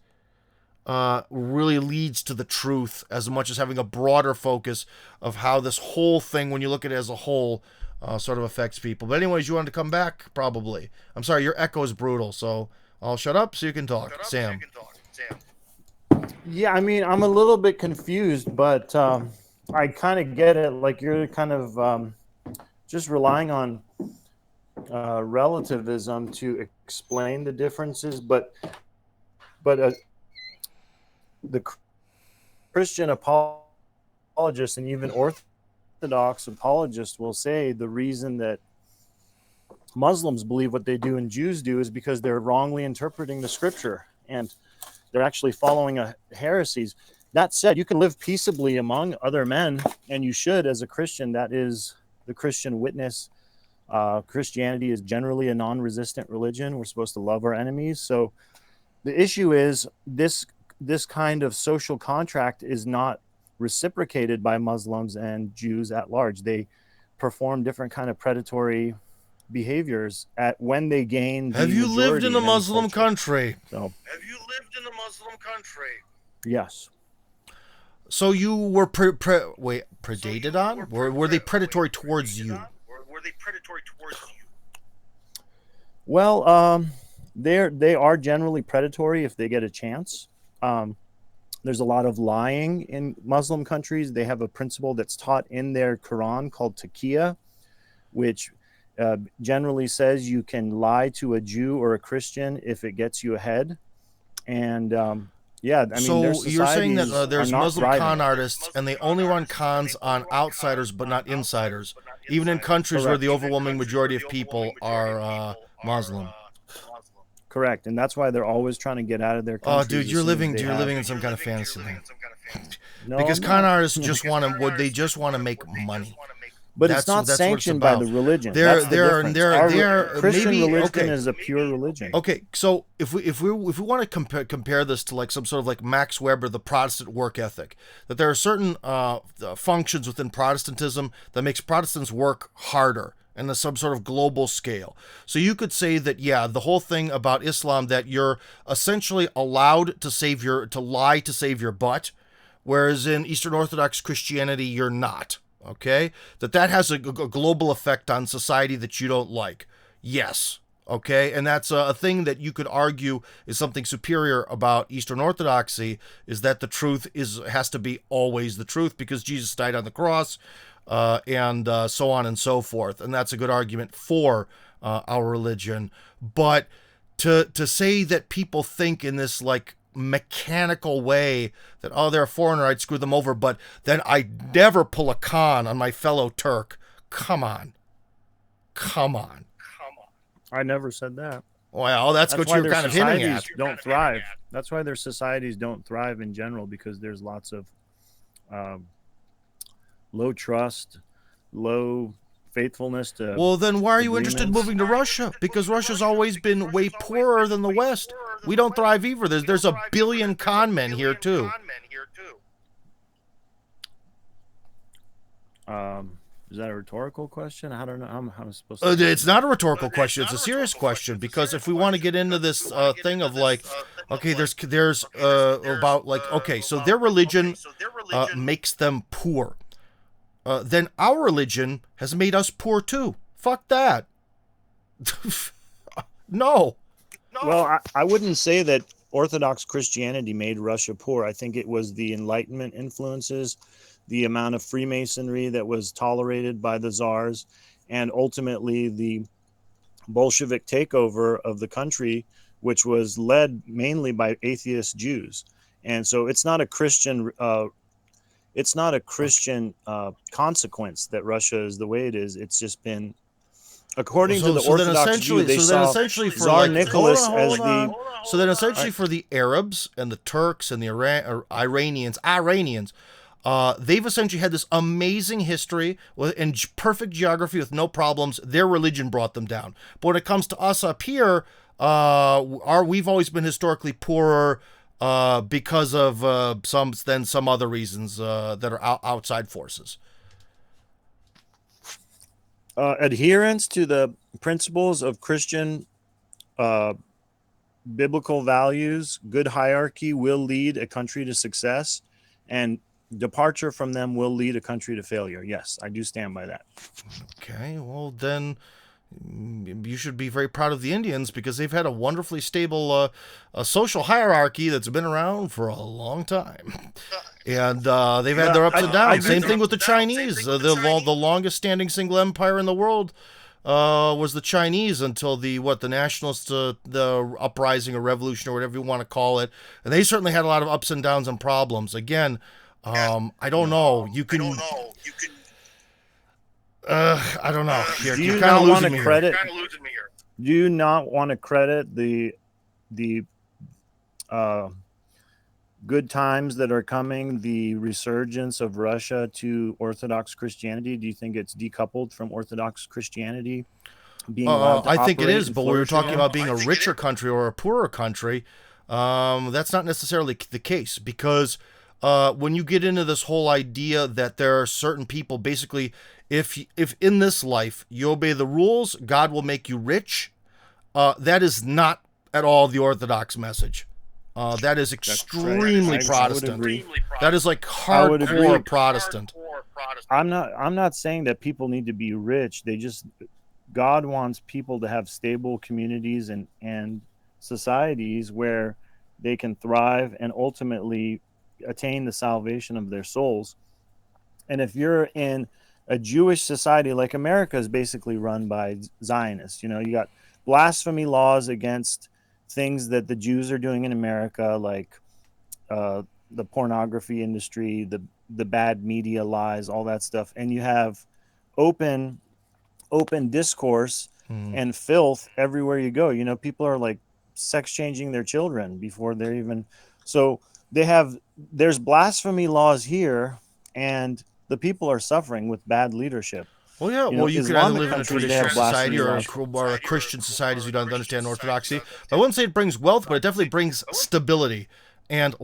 really leads to the truth as much as having a broader focus of how this whole thing, when you look at it as a whole, sort of affects people. But anyways, you wanted to come back? Probably. I'm sorry, your echo is brutal, so I'll shut up so you can talk. Sam. Yeah, I mean, I'm a little bit confused, but I kind of get it. Like, you're kind of just relying on relativism to explain the differences, but the Christian apologists and even Orthodox apologists will say the reason that Muslims believe what they do and Jews do is because they're wrongly interpreting the scripture, and they're actually following heresies. That said, you can live peaceably among other men, and you should as a Christian. That is the Christian witness. Christianity is generally a non-resistant religion. We're supposed to love our enemies. So the issue is this kind of social contract is not reciprocated by Muslims and Jews at large. They perform different kind of predatory behaviors when they gain. Have you lived in a Muslim country? Yes. So you were predated on? Were they predatory towards you? Well, they are generally predatory if they get a chance. there's a lot of lying in Muslim countries. They have a principle that's taught in their Quran called taqiyya, which generally says you can lie to a Jew or a Christian if it gets you ahead. And yeah, I mean, their So you're saying that societies are there's not Muslim thriving. con artists, and they only run cons on outsiders, but not insiders, even in countries where Correct. the overwhelming majority of people are Muslim. Correct, and that's why they're always trying to get out of their Oh, countries. dude, as you're soon as living they you're have- living in some kind of fantasy land. No, Because I'm con not. artists just want to would they just want to make money. But it's not That's what it's sanctioned by about. the religion. They're- That's the they're- difference. they're- Our they're- Christian maybe- religion okay. is a pure religion. Okay, so if we want to compare this to like some sort of like Max Weber, the Protestant work ethic, that there are certain functions within Protestantism that makes Protestants work harder and some sort of global scale. So you could say that, yeah, the whole thing about Islam, that you're essentially allowed to lie to save your butt, whereas in Eastern Orthodox Christianity you're not. Okay, that has a global effect on society that you don't like. Yes. Okay, and that's a thing that you could argue is something superior about Eastern Orthodoxy, is that the truth has to be always the truth because Jesus died on the cross, and so on and so forth. And that's a good argument for our religion. But to say that people think in this like mechanical way that, oh, they're a foreigner, I'd screw them over, but then I'd never pull a con on my fellow Turk. Come on. I never said that. Well, that's what why you're their kind of hinting societies at. don't thrive. That's why their societies don't thrive in general, because there's lots of low trust, low faithfulness to. Well, then why are you interested in agreements. moving to Russia? Because Russia's always been way poorer than the West. We don't thrive either. There's a billion con men here too. Is that a rhetorical question? I don't know. How am supposed Uh, to? it's not a rhetorical question. It's a serious question, because if we want to get into this thing of like, okay, there's about like, okay, so their religion makes them poor. Then our religion has made us poor too. Fuck that. No. Well, I wouldn't say that Orthodox Christianity made Russia poor. I think it was the Enlightenment influences, the amount of Freemasonry that was tolerated by the czars, and ultimately the Bolshevik takeover of the country, which was led mainly by atheist Jews. And so it's not a Christian consequence that Russia is the way it is. It's just been, according to the Orthodox Jew, they saw Tsar Nicholas as the. So then essentially for the Arabs and the Turks and the Iranians, they've essentially had this amazing history and perfect geography with no problems. Their religion brought them down. But when it comes to us up here, we've always been historically poorer because of some other reasons that are outside forces. Adherence to the principles of Christian biblical values, good hierarchy will lead a country to success, and departure from them will lead a country to failure. Yes, I do stand by that. Okay, well then you should be very proud of the Indians, because they've had a wonderfully stable social hierarchy that's been around for a long time. And they've had their ups and downs. Same thing with the Chinese. The longest standing single empire in the world was the Chinese until the nationalists, the uprising or revolution or whatever you want to call it. And they certainly had a lot of ups and downs and problems. Again, I don't know. You can. I don't know. Do you not want to credit? Do you not want to credit the good times that are coming, the resurgence of Russia to Orthodox Christianity? Do you think it's decoupled from Orthodox Christianity being allowed to I think it operate is, and but we were flourish talking again? about being a richer country or a poorer country. That's not necessarily the case, because when you get into this whole idea that there are certain people, basically, if in this life you obey the rules, God will make you rich. That is not at all the Orthodox message. That is extremely Protestant. That is like hardcore Protestant. I'm not saying that people need to be rich. God wants people to have stable communities and societies where they can thrive and ultimately attain the salvation of their souls. And if you're in a Jewish society, like America is basically run by Zionists, you got blasphemy laws against things that the Jews are doing in America, like the pornography industry, the bad media lies, all that stuff. And you have open discourse and filth everywhere you go. People are like sex changing their children before they're even. So there's blasphemy laws here, and the people are suffering with bad leadership. Well, yeah. Well, you could either live in a traditional society or blasphemy a Christian society, as we don't understand Orthodoxy. But I wouldn't say it brings wealth, but it definitely brings stability and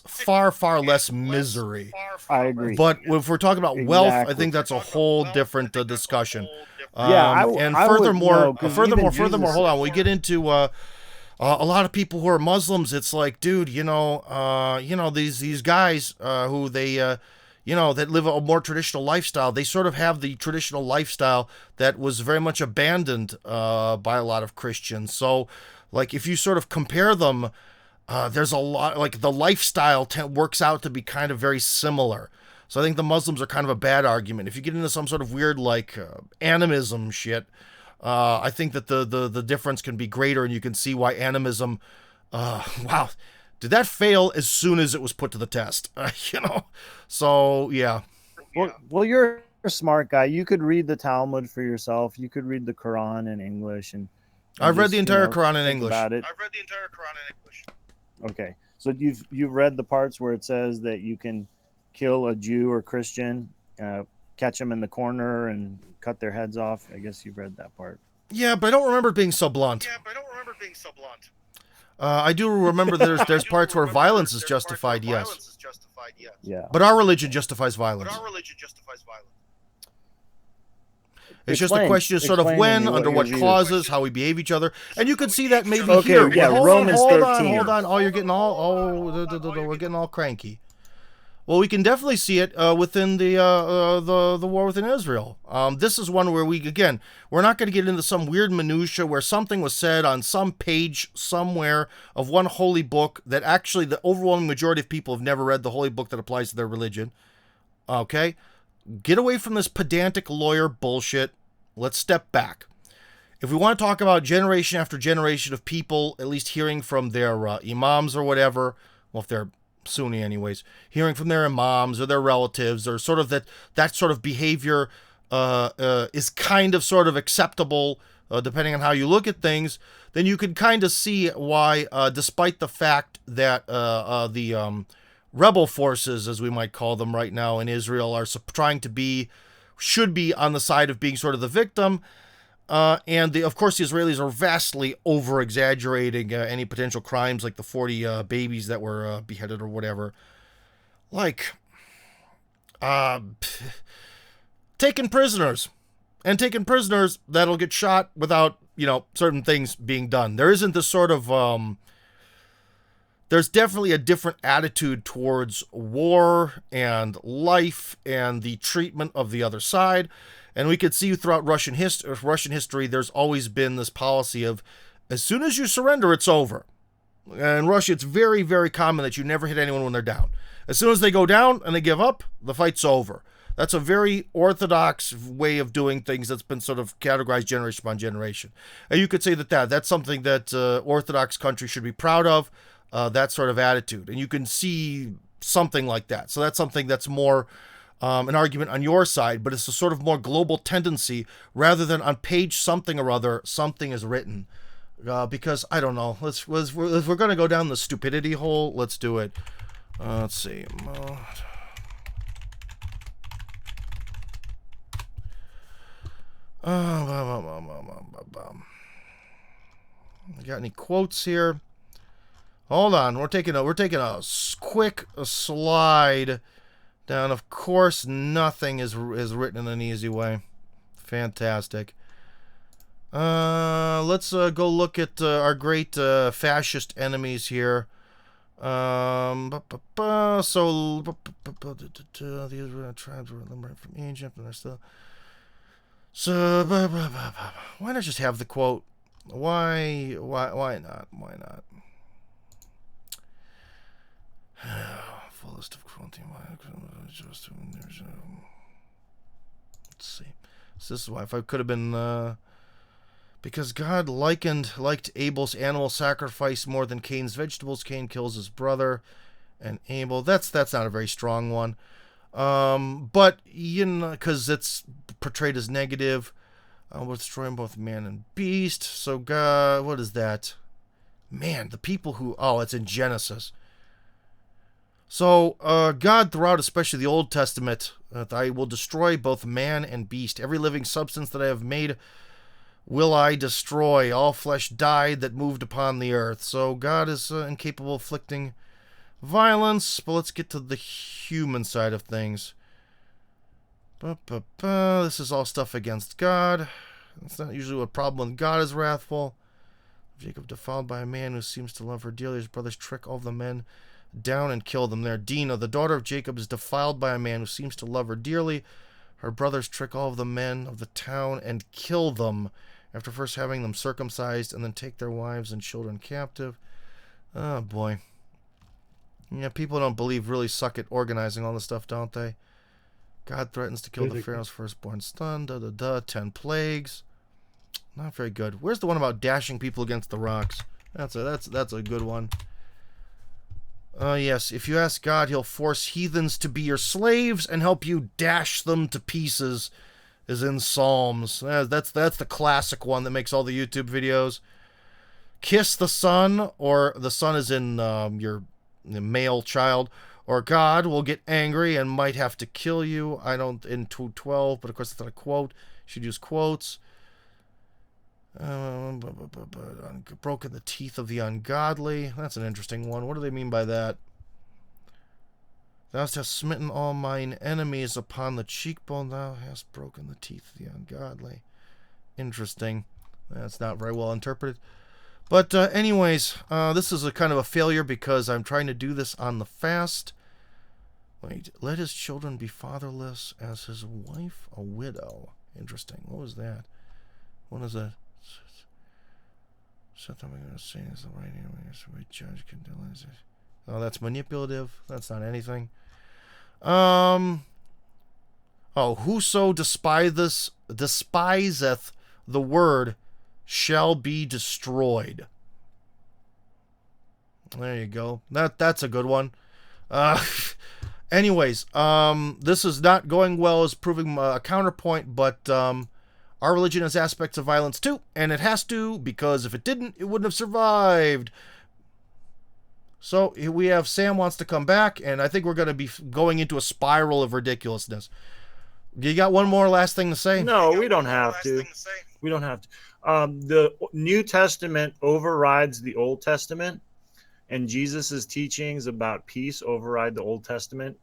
far less misery. I agree. But if we're talking about wealth, I think that's a whole different discussion. And furthermore, hold on. When we get into a lot of people who are Muslims, it's like, dude, these guys who they. That live a more traditional lifestyle, they sort of have the traditional lifestyle that was very much abandoned by a lot of Christians. So, like, if you sort of compare them, there's a lot, like, the lifestyle works out to be kind of very similar. So I think the Muslims are kind of a bad argument. If you get into some sort of weird, like, animism shit, I think that the difference can be greater, and you can see why animism, wow, did that fail as soon as it was put to the test? So yeah. Well, you're a smart guy. You could read the Talmud for yourself. You could read the Quran in English, and I've read the entire Quran in English. Okay, so you've read the parts where it says that you can kill a Jew or Christian, catch them in the corner and cut their heads off. I guess you've read that part. Yeah, but I don't remember it being so blunt. I do remember there's parts where violence is justified, yes. Yeah. But our religion justifies violence. It's just a question of sort of when, under what clauses, how we behave each other, and you can see that maybe here. Yeah, Romans 13. Hold on. Oh, you're getting we're getting all cranky. Well, we can definitely see it within the war within Israel. This is one where we're not going to get into some weird minutia where something was said on some page somewhere of one holy book that actually the overwhelming majority of people have never read the holy book that applies to their religion. Okay? Get away from this pedantic lawyer bullshit. Let's step back. If we want to talk about generation after generation of people, at least hearing from their imams or whatever, well, if they're Sunni anyways, hearing from their imams or their relatives, or sort of that sort of behavior is kind of sort of acceptable depending on how you look at things, then you can kind of see why, despite the fact that the rebel forces, as we might call them right now in Israel, are should be on the side of being sort of the victim. And of course, the Israelis are vastly over-exaggerating any potential crimes, like the 40 babies that were beheaded or whatever. Like, taking prisoners that'll get shot without, certain things being done. There isn't this sort of, there's definitely a different attitude towards war and life and the treatment of the other side. And we could see throughout Russian history, there's always been this policy of, as soon as you surrender, it's over. In Russia, it's very, very common that you never hit anyone when they're down. As soon as they go down and they give up, the fight's over. That's a very orthodox way of doing things that's been sort of categorized generation upon generation. And you could say that's something that Orthodox countries should be proud of, that sort of attitude. And you can see something like that. So that's something that's more an argument on your side, but it's a sort of more global tendency rather than on page something or other, something is written. Because, I don't know, if we're going to go down the stupidity hole, let's do it. Let's see. Got any quotes here? Hold on, we're taking a quick slide down. Of course, nothing is written in an easy way. Fantastic. Let's go look at our great fascist enemies here. So the Israel tribes were liberated from Egypt, and they're still. So why not just have the quote? Why not? Why not? Full list of cruelty. Let's see. So this is why if I could have been because God liked Abel's animal sacrifice more than Cain's vegetables. Cain kills his brother, and Abel. That's not a very strong one. But because it's portrayed as negative. We're destroying both man and beast. So God, what is that? Man, the people who... Oh, it's in Genesis. So God throughout, especially the Old Testament, I will destroy both man and beast. Every living substance that I have made will I destroy. All flesh died that moved upon the earth. So God is incapable of inflicting violence. But let's get to the human side of things. This is all stuff against God. It's not usually a problem when God is wrathful. Jacob defiled by a man who seems to love her dearly. His brothers trick all the men down and kill them there. Dinah, the daughter of Jacob, is defiled by a man who seems to love her dearly. Her brothers trick all of the men of the town and kill them after first having them circumcised and then take their wives and children captive. Oh, boy. Yeah, people don't believe really suck at organizing all this stuff, don't they? God threatens to kill the Pharaoh's firstborn son. 10 plagues. Not very good. Where's the one about dashing people against the rocks? That's a good one. Yes, if you ask God, he'll force heathens to be your slaves and help you dash them to pieces, is in Psalms. That's the classic one that makes all the YouTube videos. Kiss the son, or the son is in your male child, or God will get angry and might have to kill you. I don't, in 2:12, but of course it's not a quote. You should use quotes. Broken the teeth of the ungodly. That's an interesting one. What do they mean by that? Thou hast smitten all mine enemies upon the cheekbone. Thou hast broken the teeth of the ungodly. Interesting. That's not very well interpreted. But anyways, this is a kind of a failure because I'm trying to do this on the fast. Wait, let his children be fatherless as his wife a widow. Interesting. What was that? What is that? Oh, that's manipulative. That's not anything. Oh, whoso despiseth the word shall be destroyed. There you go. That's a good one. Anyways, this is not going well as proving a counterpoint, but our religion has aspects of violence too, and it has to, because if it didn't, it wouldn't have survived. So here we have Sam wants to come back, and I think we're going to be going into a spiral of ridiculousness. You got one more last thing to say? No, we don't have to. We don't have to. The New Testament overrides the Old Testament, and Jesus's teachings about peace override the Old Testament.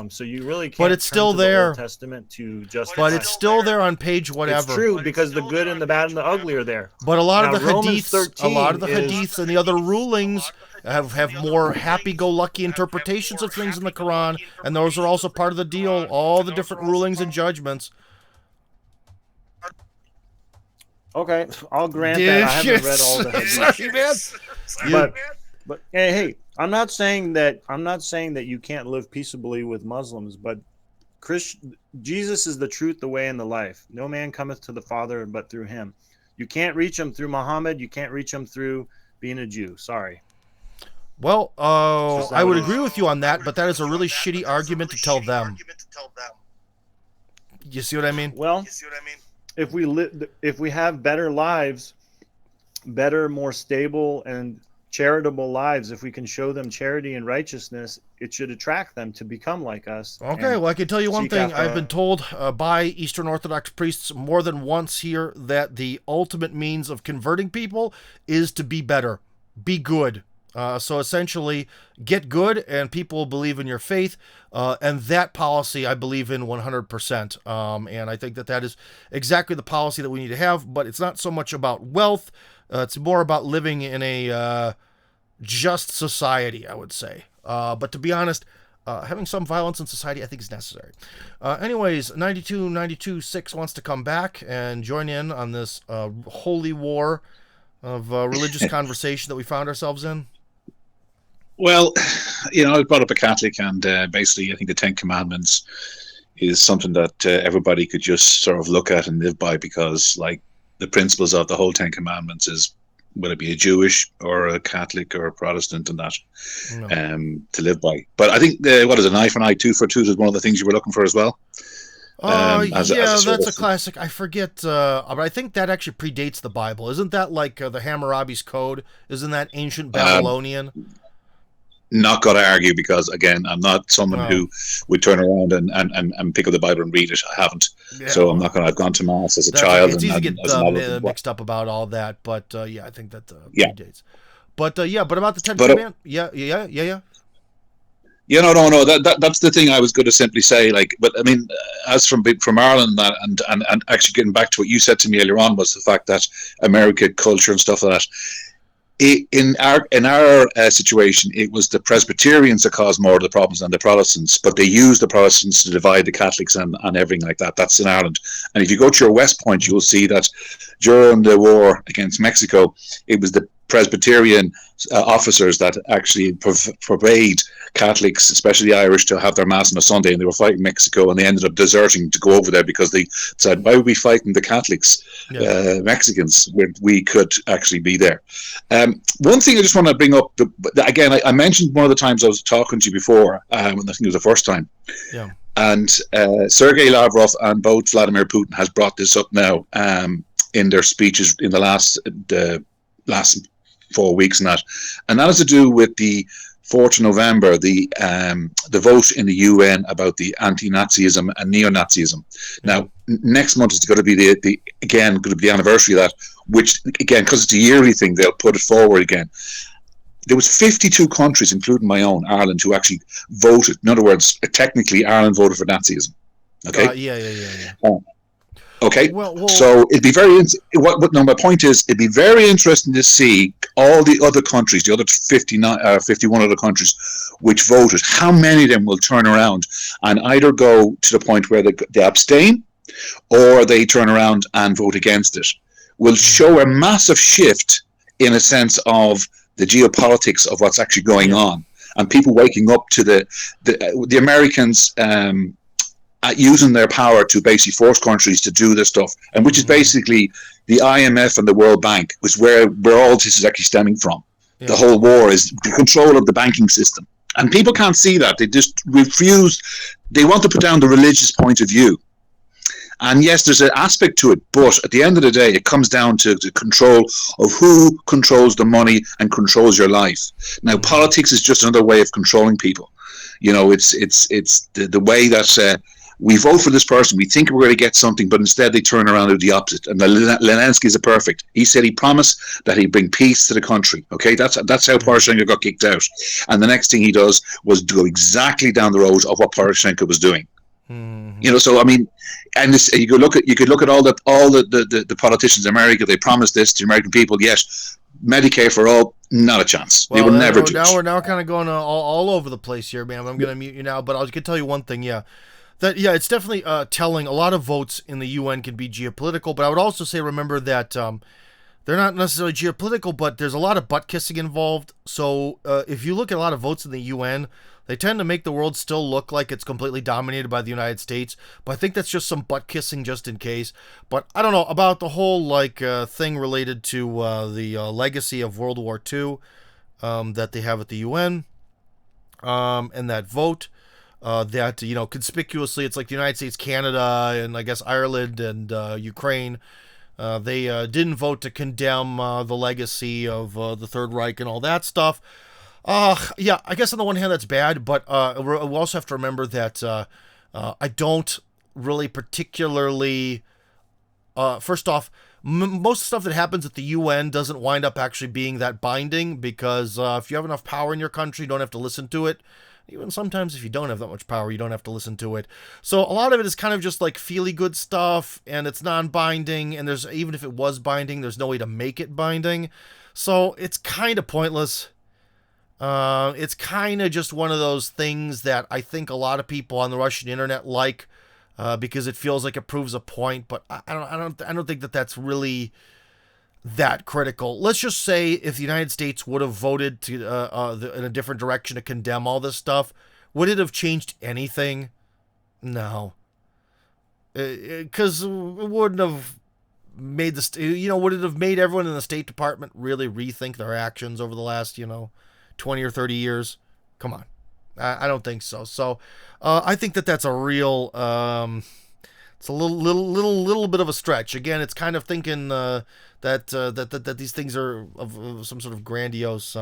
So you really can't. But it's still there. The Old Testament to justify. But it's still there on page whatever. It's true because the good and the bad and the ugly are there. But a lot of the Romans hadiths, and the other rulings have more happy-go-lucky interpretations of things in the Quran, and those are also part of the deal. All the different rulings and judgments. Okay, I'll grant that I haven't read all the hadiths. Sorry, man. But hey, I'm not saying that you can't live peaceably with Muslims, but Jesus is the truth, the way, and the life. No man cometh to the Father but through him. You can't reach him through Muhammad. You can't reach him through being a Jew. Sorry. Well, I would agree with you on that, but that is a really shitty argument to tell them. You see what I mean? Well, if we have better lives, better, more stable, and charitable lives, if we can show them charity and righteousness, it should attract them to become like us. Okay, well, I can tell you one thing. I've been told by Eastern Orthodox priests more than once here that the ultimate means of converting people is to be better, be good. So essentially, get good, and people will believe in your faith, and that policy I believe in 100%. And I think that is exactly the policy that we need to have, but it's not so much about wealth. It's more about living in a just society, I would say. But to be honest, having some violence in society I think is necessary. Anyways, 9292-6 wants to come back and join in on this holy war of religious conversation that we found ourselves in. Well, I brought up a Catholic, and basically, I think the Ten Commandments is something that everybody could just sort of look at and live by, because, like, the principles of the whole Ten Commandments is, whether it be a Jewish or a Catholic or a Protestant, and that No. to live by. But I think what is an eye for an eye, tooth for tooth is one of the things you were looking for as well. That's a classic. I forget, but I think that actually predates the Bible. Isn't that like the Hammurabi's Code? Isn't that ancient Babylonian? Not going to argue, because, again, I'm not someone who would turn around and pick up the Bible and read it. I haven't. Yeah, so I'm not going to. I've gone to mass as a child. It's easy to get mixed up about all that, but I think that yeah. predates. But but about the Ten Commandments, yeah. No. That's the thing I was going to simply say. Like, but I mean, as from Ireland, and actually getting back to what you said to me earlier on, was the fact that American culture and stuff like that. In our situation, it was the Presbyterians that caused more of the problems than the Protestants, but they used the Protestants to divide the Catholics and everything like that. That's in Ireland. And if you go to your West Point, you'll see that during the war against Mexico, it was the Presbyterian officers that actually forbade Catholics, especially the Irish, to have their mass on a Sunday, and they were fighting Mexico, and they ended up deserting to go over there, because they said, why would we fighting the Catholics, Mexicans, when we could actually be there? One thing I just want to bring up, again, I mentioned one of the times I was talking to you before, I think it was the first time, and Sergei Lavrov and both Vladimir Putin has brought this up now in their speeches in the last 4 weeks, and that has to do with the 4th of November, the vote in the UN about the anti-Nazism and neo-Nazism. Now, next month is going to be the anniversary of that, which, again, because it's a yearly thing, they'll put it forward again. There was 52 countries, including my own, Ireland, who actually voted. In other words, technically, Ireland voted for Nazism. Okay. Yeah. Okay, well, so it'd be very. My point is, it'd be very interesting to see all the other countries, the other 51 other countries, which voted. How many of them will turn around and either go to the point where they abstain, or they turn around and vote against it? Will show a massive shift in a sense of the geopolitics of what's actually going on, and people waking up to the Americans. Using their power to basically force countries to do this stuff, and which is basically the IMF and the World Bank, was where all this is actually stemming from. The whole war is the control of the banking system, and people can't see that. They just refuse. They want to put down the religious point of view, and yes, there's an aspect to it, but at the end of the day, it comes down to the control of who controls the money and controls your life. Now, politics is just another way of controlling people. It's the way that. We vote for this person. We think we're going to get something, but instead they turn around and do the opposite. And Zelensky is a perfect. He said he promised that he'd bring peace to the country. Okay, that's how Poroshenko got kicked out. And the next thing he does was go exactly down the road of what Poroshenko was doing. So I mean, and you could look at all the politicians in America. They promised this to the American people. Yes, Medicare for all, not a chance. They would never do. Now we're kind of going all over the place here, man. I'm going to mute you now, but I was going to tell you one thing. It's definitely telling. A lot of votes in the UN can be geopolitical, but I would also say, remember that they're not necessarily geopolitical, but there's a lot of butt kissing involved. So if you look at a lot of votes in the UN, they tend to make the world still look like it's completely dominated by the United States. But I think that's just some butt kissing just in case. But I don't know about the whole thing related to the legacy of World War II that they have at the UN and that vote. That, conspicuously, it's like the United States, Canada, and I guess Ireland and Ukraine. They didn't vote to condemn the legacy of the Third Reich and all that stuff. I guess on the one hand that's bad, but we also have to remember that I don't really particularly. First off, most stuff that happens at the UN doesn't wind up actually being that binding, because if you have enough power in your country, you don't have to listen to it. Even sometimes if you don't have that much power, you don't have to listen to it. So a lot of it is kind of just like feely good stuff, and it's non-binding, and even if it was binding, there's no way to make it binding. So it's kind of pointless. It's kind of just one of those things that I think a lot of people on the Russian internet like, because it feels like it proves a point. But I don't think that that's really. that critical. Let's just say if the United States would have voted to in a different direction to condemn all this stuff, would it have changed anything? No, because it wouldn't have made would it have made everyone in the State Department really rethink their actions over the last 20 or 30 years? Come on, I don't think so. So I think that's a real it's a little bit of a stretch. Again, it's kind of thinking that these things are of some sort of grandiose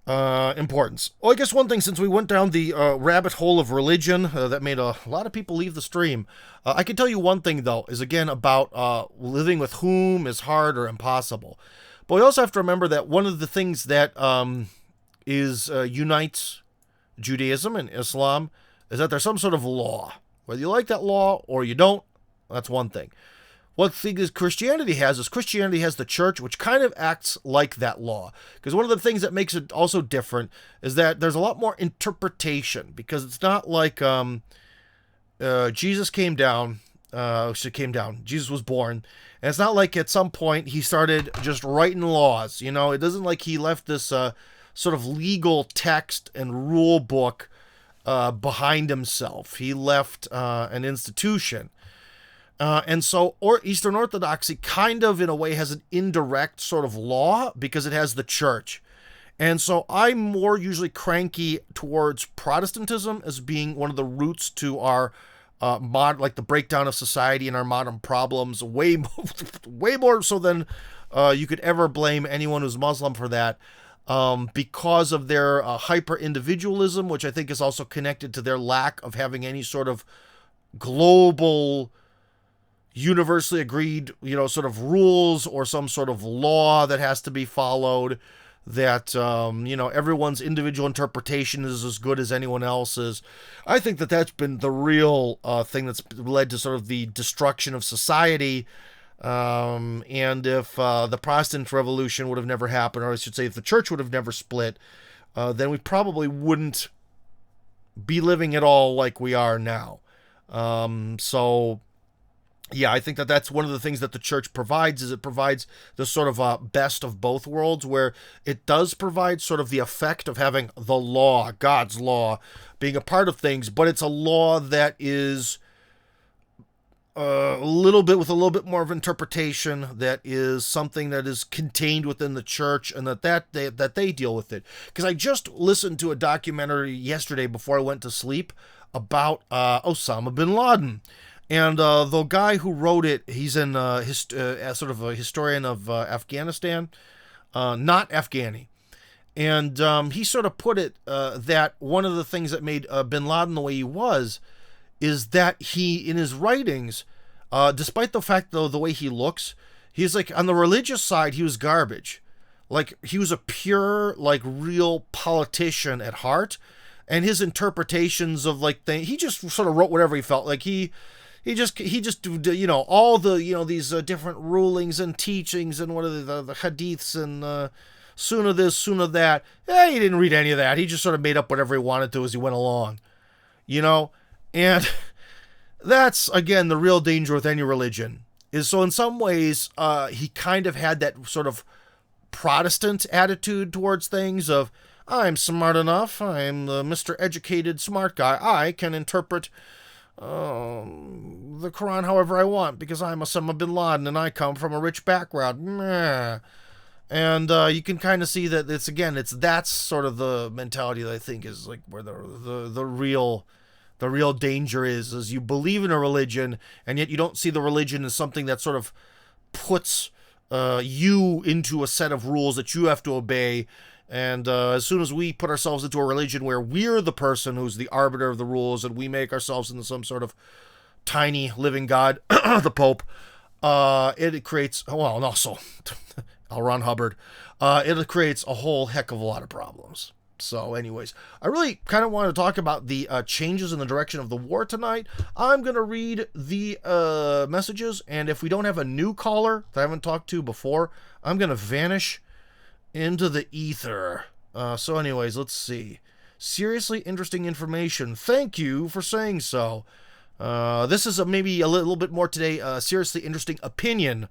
importance. Well, I guess one thing, since we went down the rabbit hole of religion that made a lot of people leave the stream, I can tell you one thing, though, is again about living with whom is hard or impossible. But we also have to remember that one of the things that unites Judaism and Islam is that there's some sort of law. Whether you like that law or you don't, that's one thing. What thing is Christianity has the church, which kind of acts like that law. Because one of the things that makes it also different is that there's a lot more interpretation, because it's not like Jesus came down. Jesus was born. And it's not like at some point he started just writing laws. It doesn't like he left this sort of legal text and rule book behind himself. He left an institution. And so Eastern Orthodoxy kind of, in a way, has an indirect sort of law because it has the church. And so I'm more usually cranky towards Protestantism as being one of the roots to our the breakdown of society and our modern problems, way more so than you could ever blame anyone who's Muslim for that. Because of their hyper-individualism, which I think is also connected to their lack of having any sort of global, universally agreed, sort of rules or some sort of law that has to be followed, that, everyone's individual interpretation is as good as anyone else's. I think that's been the real thing that's led to sort of the destruction of society. And if the Protestant Revolution would have never happened, or I should say if the church would have never split, then we probably wouldn't be living at all like we are now. So yeah, I think that's one of the things that the church provides, is it provides the sort of best of both worlds, where it does provide sort of the effect of having the law, God's law, being a part of things, but it's a law that is a little bit more of interpretation, that is something that is contained within the church, and that they deal with it. Because I just listened to a documentary yesterday before I went to sleep about Osama bin Laden. And the guy who wrote it, he's sort of a historian of Afghanistan, not Afghani. And he sort of put it that one of the things that made bin Laden the way he was is that he, in his writings, despite the fact, though, the way he looks, he's like, on the religious side, he was garbage. Like, he was a pure, like, real politician at heart. And his interpretations of, like, he just sort of wrote whatever he felt. Like, he just all the, these different rulings and teachings and what are the hadiths and sunnah this, sunnah that. He didn't read any of that. He just sort of made up whatever he wanted to as he went along, and that's, again, the real danger with any religion, is so in some ways he kind of had that sort of Protestant attitude towards things of, I'm smart enough, I'm the Mr. Educated smart guy, I can interpret the Quran however I want because I'm Osama bin Laden and I come from a rich background. Meh. And you can kind of see that that's sort of the mentality that I think is like where the real danger is you believe in a religion and yet you don't see the religion as something that sort of puts you into a set of rules that you have to obey. And as soon as we put ourselves into a religion where we're the person who's the arbiter of the rules and we make ourselves into some sort of tiny living god, the Pope, it creates, well, and also L. Ron Hubbard, it creates a whole heck of a lot of problems. So anyways, I really kind of want to talk about the changes in the direction of the war tonight. I'm going to read the messages, and if we don't have a new caller that I haven't talked to before, I'm going to vanish into the ether. So anyways, let's see. Seriously interesting information. Thank you for saying so. This is maybe a little bit more today, seriously interesting opinion.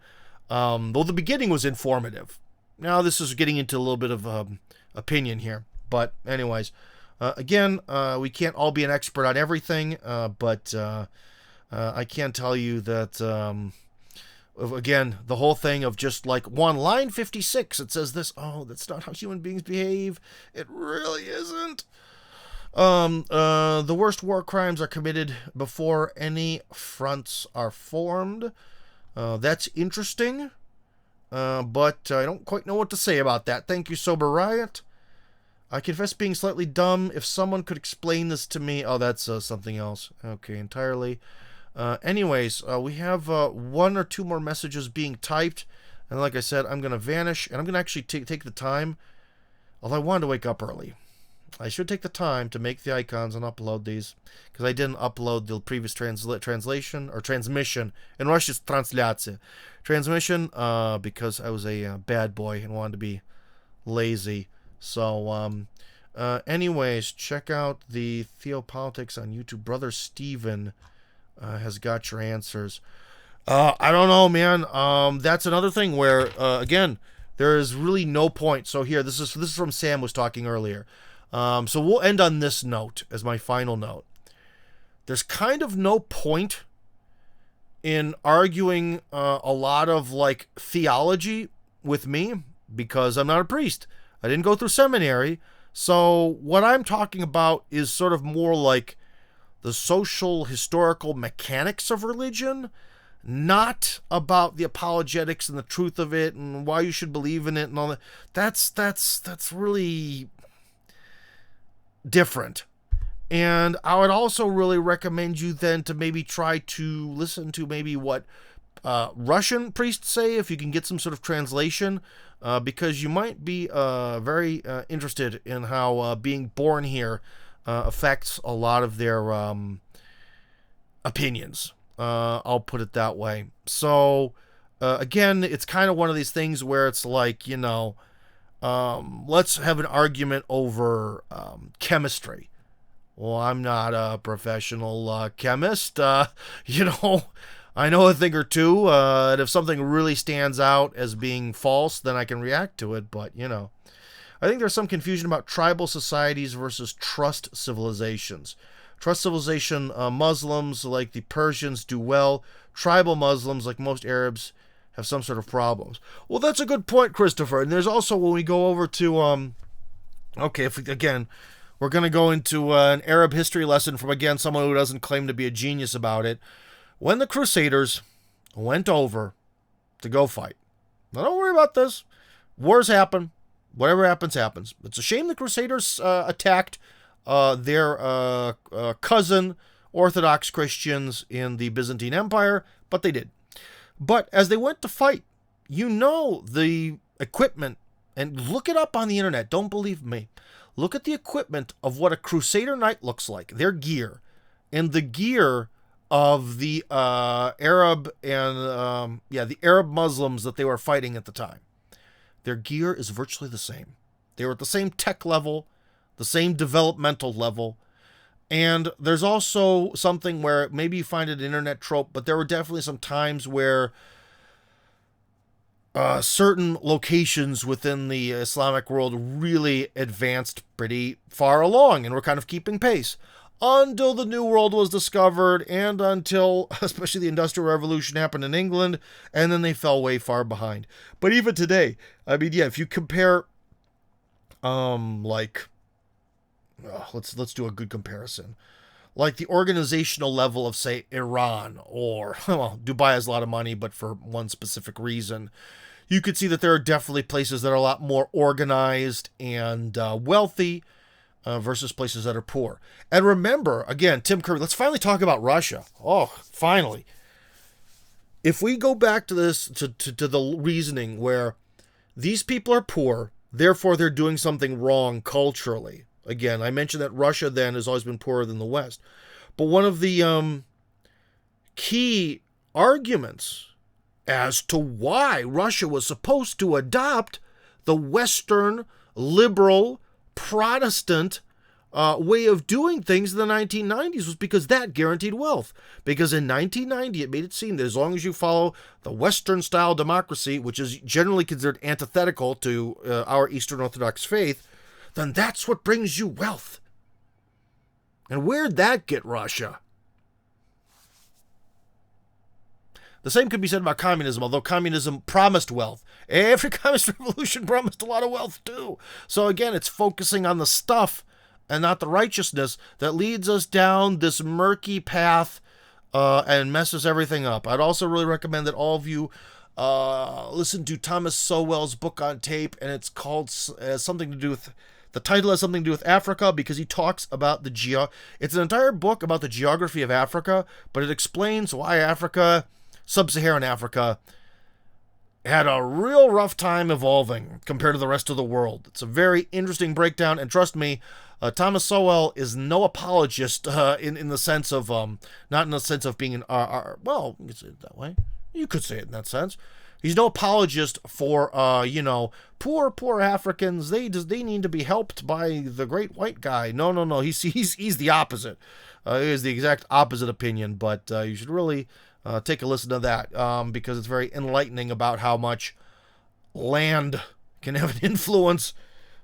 Though the beginning was informative. Now this is getting into a little bit of opinion here. But anyways, again, we can't all be an expert on everything, but I can tell you that, again, the whole thing of just like line 56, it says this, oh, that's not how human beings behave. It really isn't. The worst war crimes are committed before any fronts are formed. That's interesting, but I don't quite know what to say about that. Thank you, Sober Riot. I confess being slightly dumb. If someone could explain this to me... Oh, that's something else. Okay, entirely. Anyways, we have 1 or 2 more messages being typed. And like I said, I'm going to vanish. And I'm going to actually take the time. Although I wanted to wake up early. I should take the time to make the icons and upload these. Because I didn't upload the previous translation or transmission. In Russian, it's transляция. Transmission, because I was a bad boy and wanted to be lazy. So, anyways, check out the Geopolitics on YouTube. Brother Steven has got your answers. I don't know, man. That's another thing where, again, there is really no point. So here, this is from Sam was talking earlier. So we'll end on this note as my final note. There's kind of no point in arguing a lot of like theology with me because I'm not a priest. I didn't go through seminary. So what I'm talking about is sort of more like the social historical mechanics of religion, not about the apologetics and the truth of it and why you should believe in it and all that. That's really different. And I would also really recommend you then to maybe try to listen to maybe what Russian priests say, if you can get some sort of translation, because you might be very interested in how being born here affects a lot of their opinions. I'll put it that way. So, again, it's kind of one of these things where it's like, you know, let's have an argument over chemistry. Well, I'm not a professional chemist. You know, I know a thing or two. And if something really stands out as being false, then I can react to it. But, you know, I think there's some confusion about tribal societies versus trust civilizations. Trust civilization Muslims, like the Persians, do well. Tribal Muslims, like most Arabs, have some sort of problems. Well, that's a good point, Christopher. And there's also, when we go over to, okay, if we, again, we're going to go into an Arab history lesson from, again, someone who doesn't claim to be a genius about it. When the Crusaders went over to go fight. Now, don't worry about this. Wars happen. Whatever happens, happens. It's a shame the Crusaders attacked their cousin Orthodox Christians in the Byzantine Empire, but they did. But as they went to fight, you know the equipment, and look it up on the internet, don't believe me. Look at the equipment of what a Crusader knight looks like, their gear, and the gear of the Arab and, the Arab Muslims that they were fighting at the time. Their gear is virtually the same. They were at the same tech level, the same developmental level. And there's also something where maybe you find it an internet trope, but there were definitely some times where certain locations within the Islamic world really advanced pretty far along and were kind of keeping pace until the New World was discovered and until, especially the Industrial Revolution happened in England, and then they fell way far behind. But even today, I mean, yeah, if you compare, let's do a good comparison. Like the organizational level of, say, Iran or, well, Dubai has a lot of money, but for one specific reason. You could see that there are definitely places that are a lot more organized and wealthy versus places that are poor. And remember, again, Tim Kirby, let's finally talk about Russia. Oh, finally. If we go back to this, to the reasoning where these people are poor, therefore they're doing something wrong culturally. Again, I mentioned that Russia then has always been poorer than the West. But one of the key arguments as to why Russia was supposed to adopt the Western liberal Protestant way of doing things in the 1990s was because that guaranteed wealth. Because in 1990, it made it seem that as long as you follow the Western-style democracy, which is generally considered antithetical to our Eastern Orthodox faith, then that's what brings you wealth. And where'd that get Russia? The same could be said about communism, although communism promised wealth. Every communist revolution promised a lot of wealth, too. So again, it's focusing on the stuff and not the righteousness that leads us down this murky path and messes everything up. I'd also really recommend that all of you listen to Thomas Sowell's book on tape, and it's called something to do with, the title has something to do with Africa, because he talks about it's an entire book about the geography of Africa, but it explains why Africa, Sub-Saharan Africa, had a real rough time evolving compared to the rest of the world. It's a very interesting breakdown, and trust me, Thomas Sowell is no apologist in the sense of, not in the sense of being well, you could say it that way. You could say it in that sense. He's no apologist for, poor Africans. They need to be helped by the great white guy. No. He's the opposite. He has the exact opposite opinion, but you should really take a listen to that because it's very enlightening about how much land can have an influence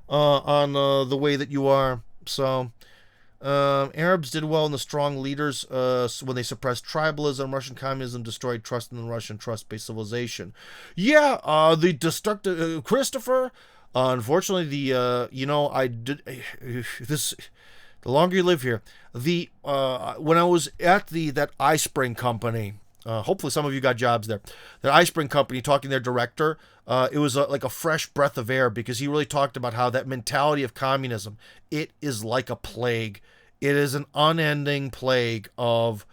on the way that you are. So, Arabs did well in the strong leaders when they suppressed tribalism. Russian communism destroyed trust in the Russian trust-based civilization. Yeah, the destructive Christopher. Unfortunately, I did this. The longer you live here, when I was at that iSpring company. Hopefully some of you got jobs there. That iSpring company, talking to their director, it was like a fresh breath of air, because he really talked about how that mentality of communism, it is like a plague. It is an unending plague of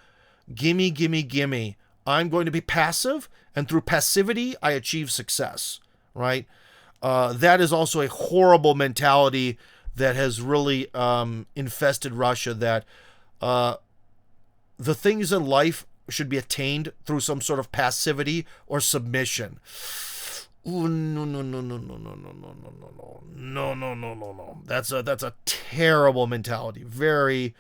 gimme, gimme, gimme. I'm going to be passive, and through passivity, I achieve success, right? That is also a horrible mentality that has really infested Russia, that the things in life should be attained through some sort of passivity or submission. Ooh, no. That's a terrible mentality. Very,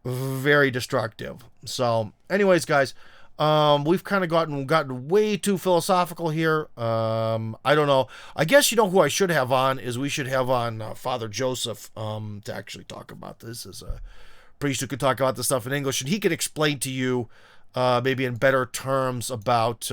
very destructive. So, anyways, guys, we've kind of gotten way too philosophical here. I don't know. I guess who I should have on is we should have on Father Joseph to actually talk about this. As a priest who could talk about this stuff in English, and he can explain to you maybe in better terms about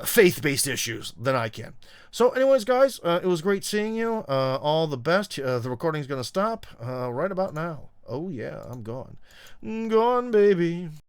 faith-based issues than I can. So anyways, guys, it was great seeing you. All the best. The recording's going to stop right about now. Oh, yeah, I'm gone. Gone, baby.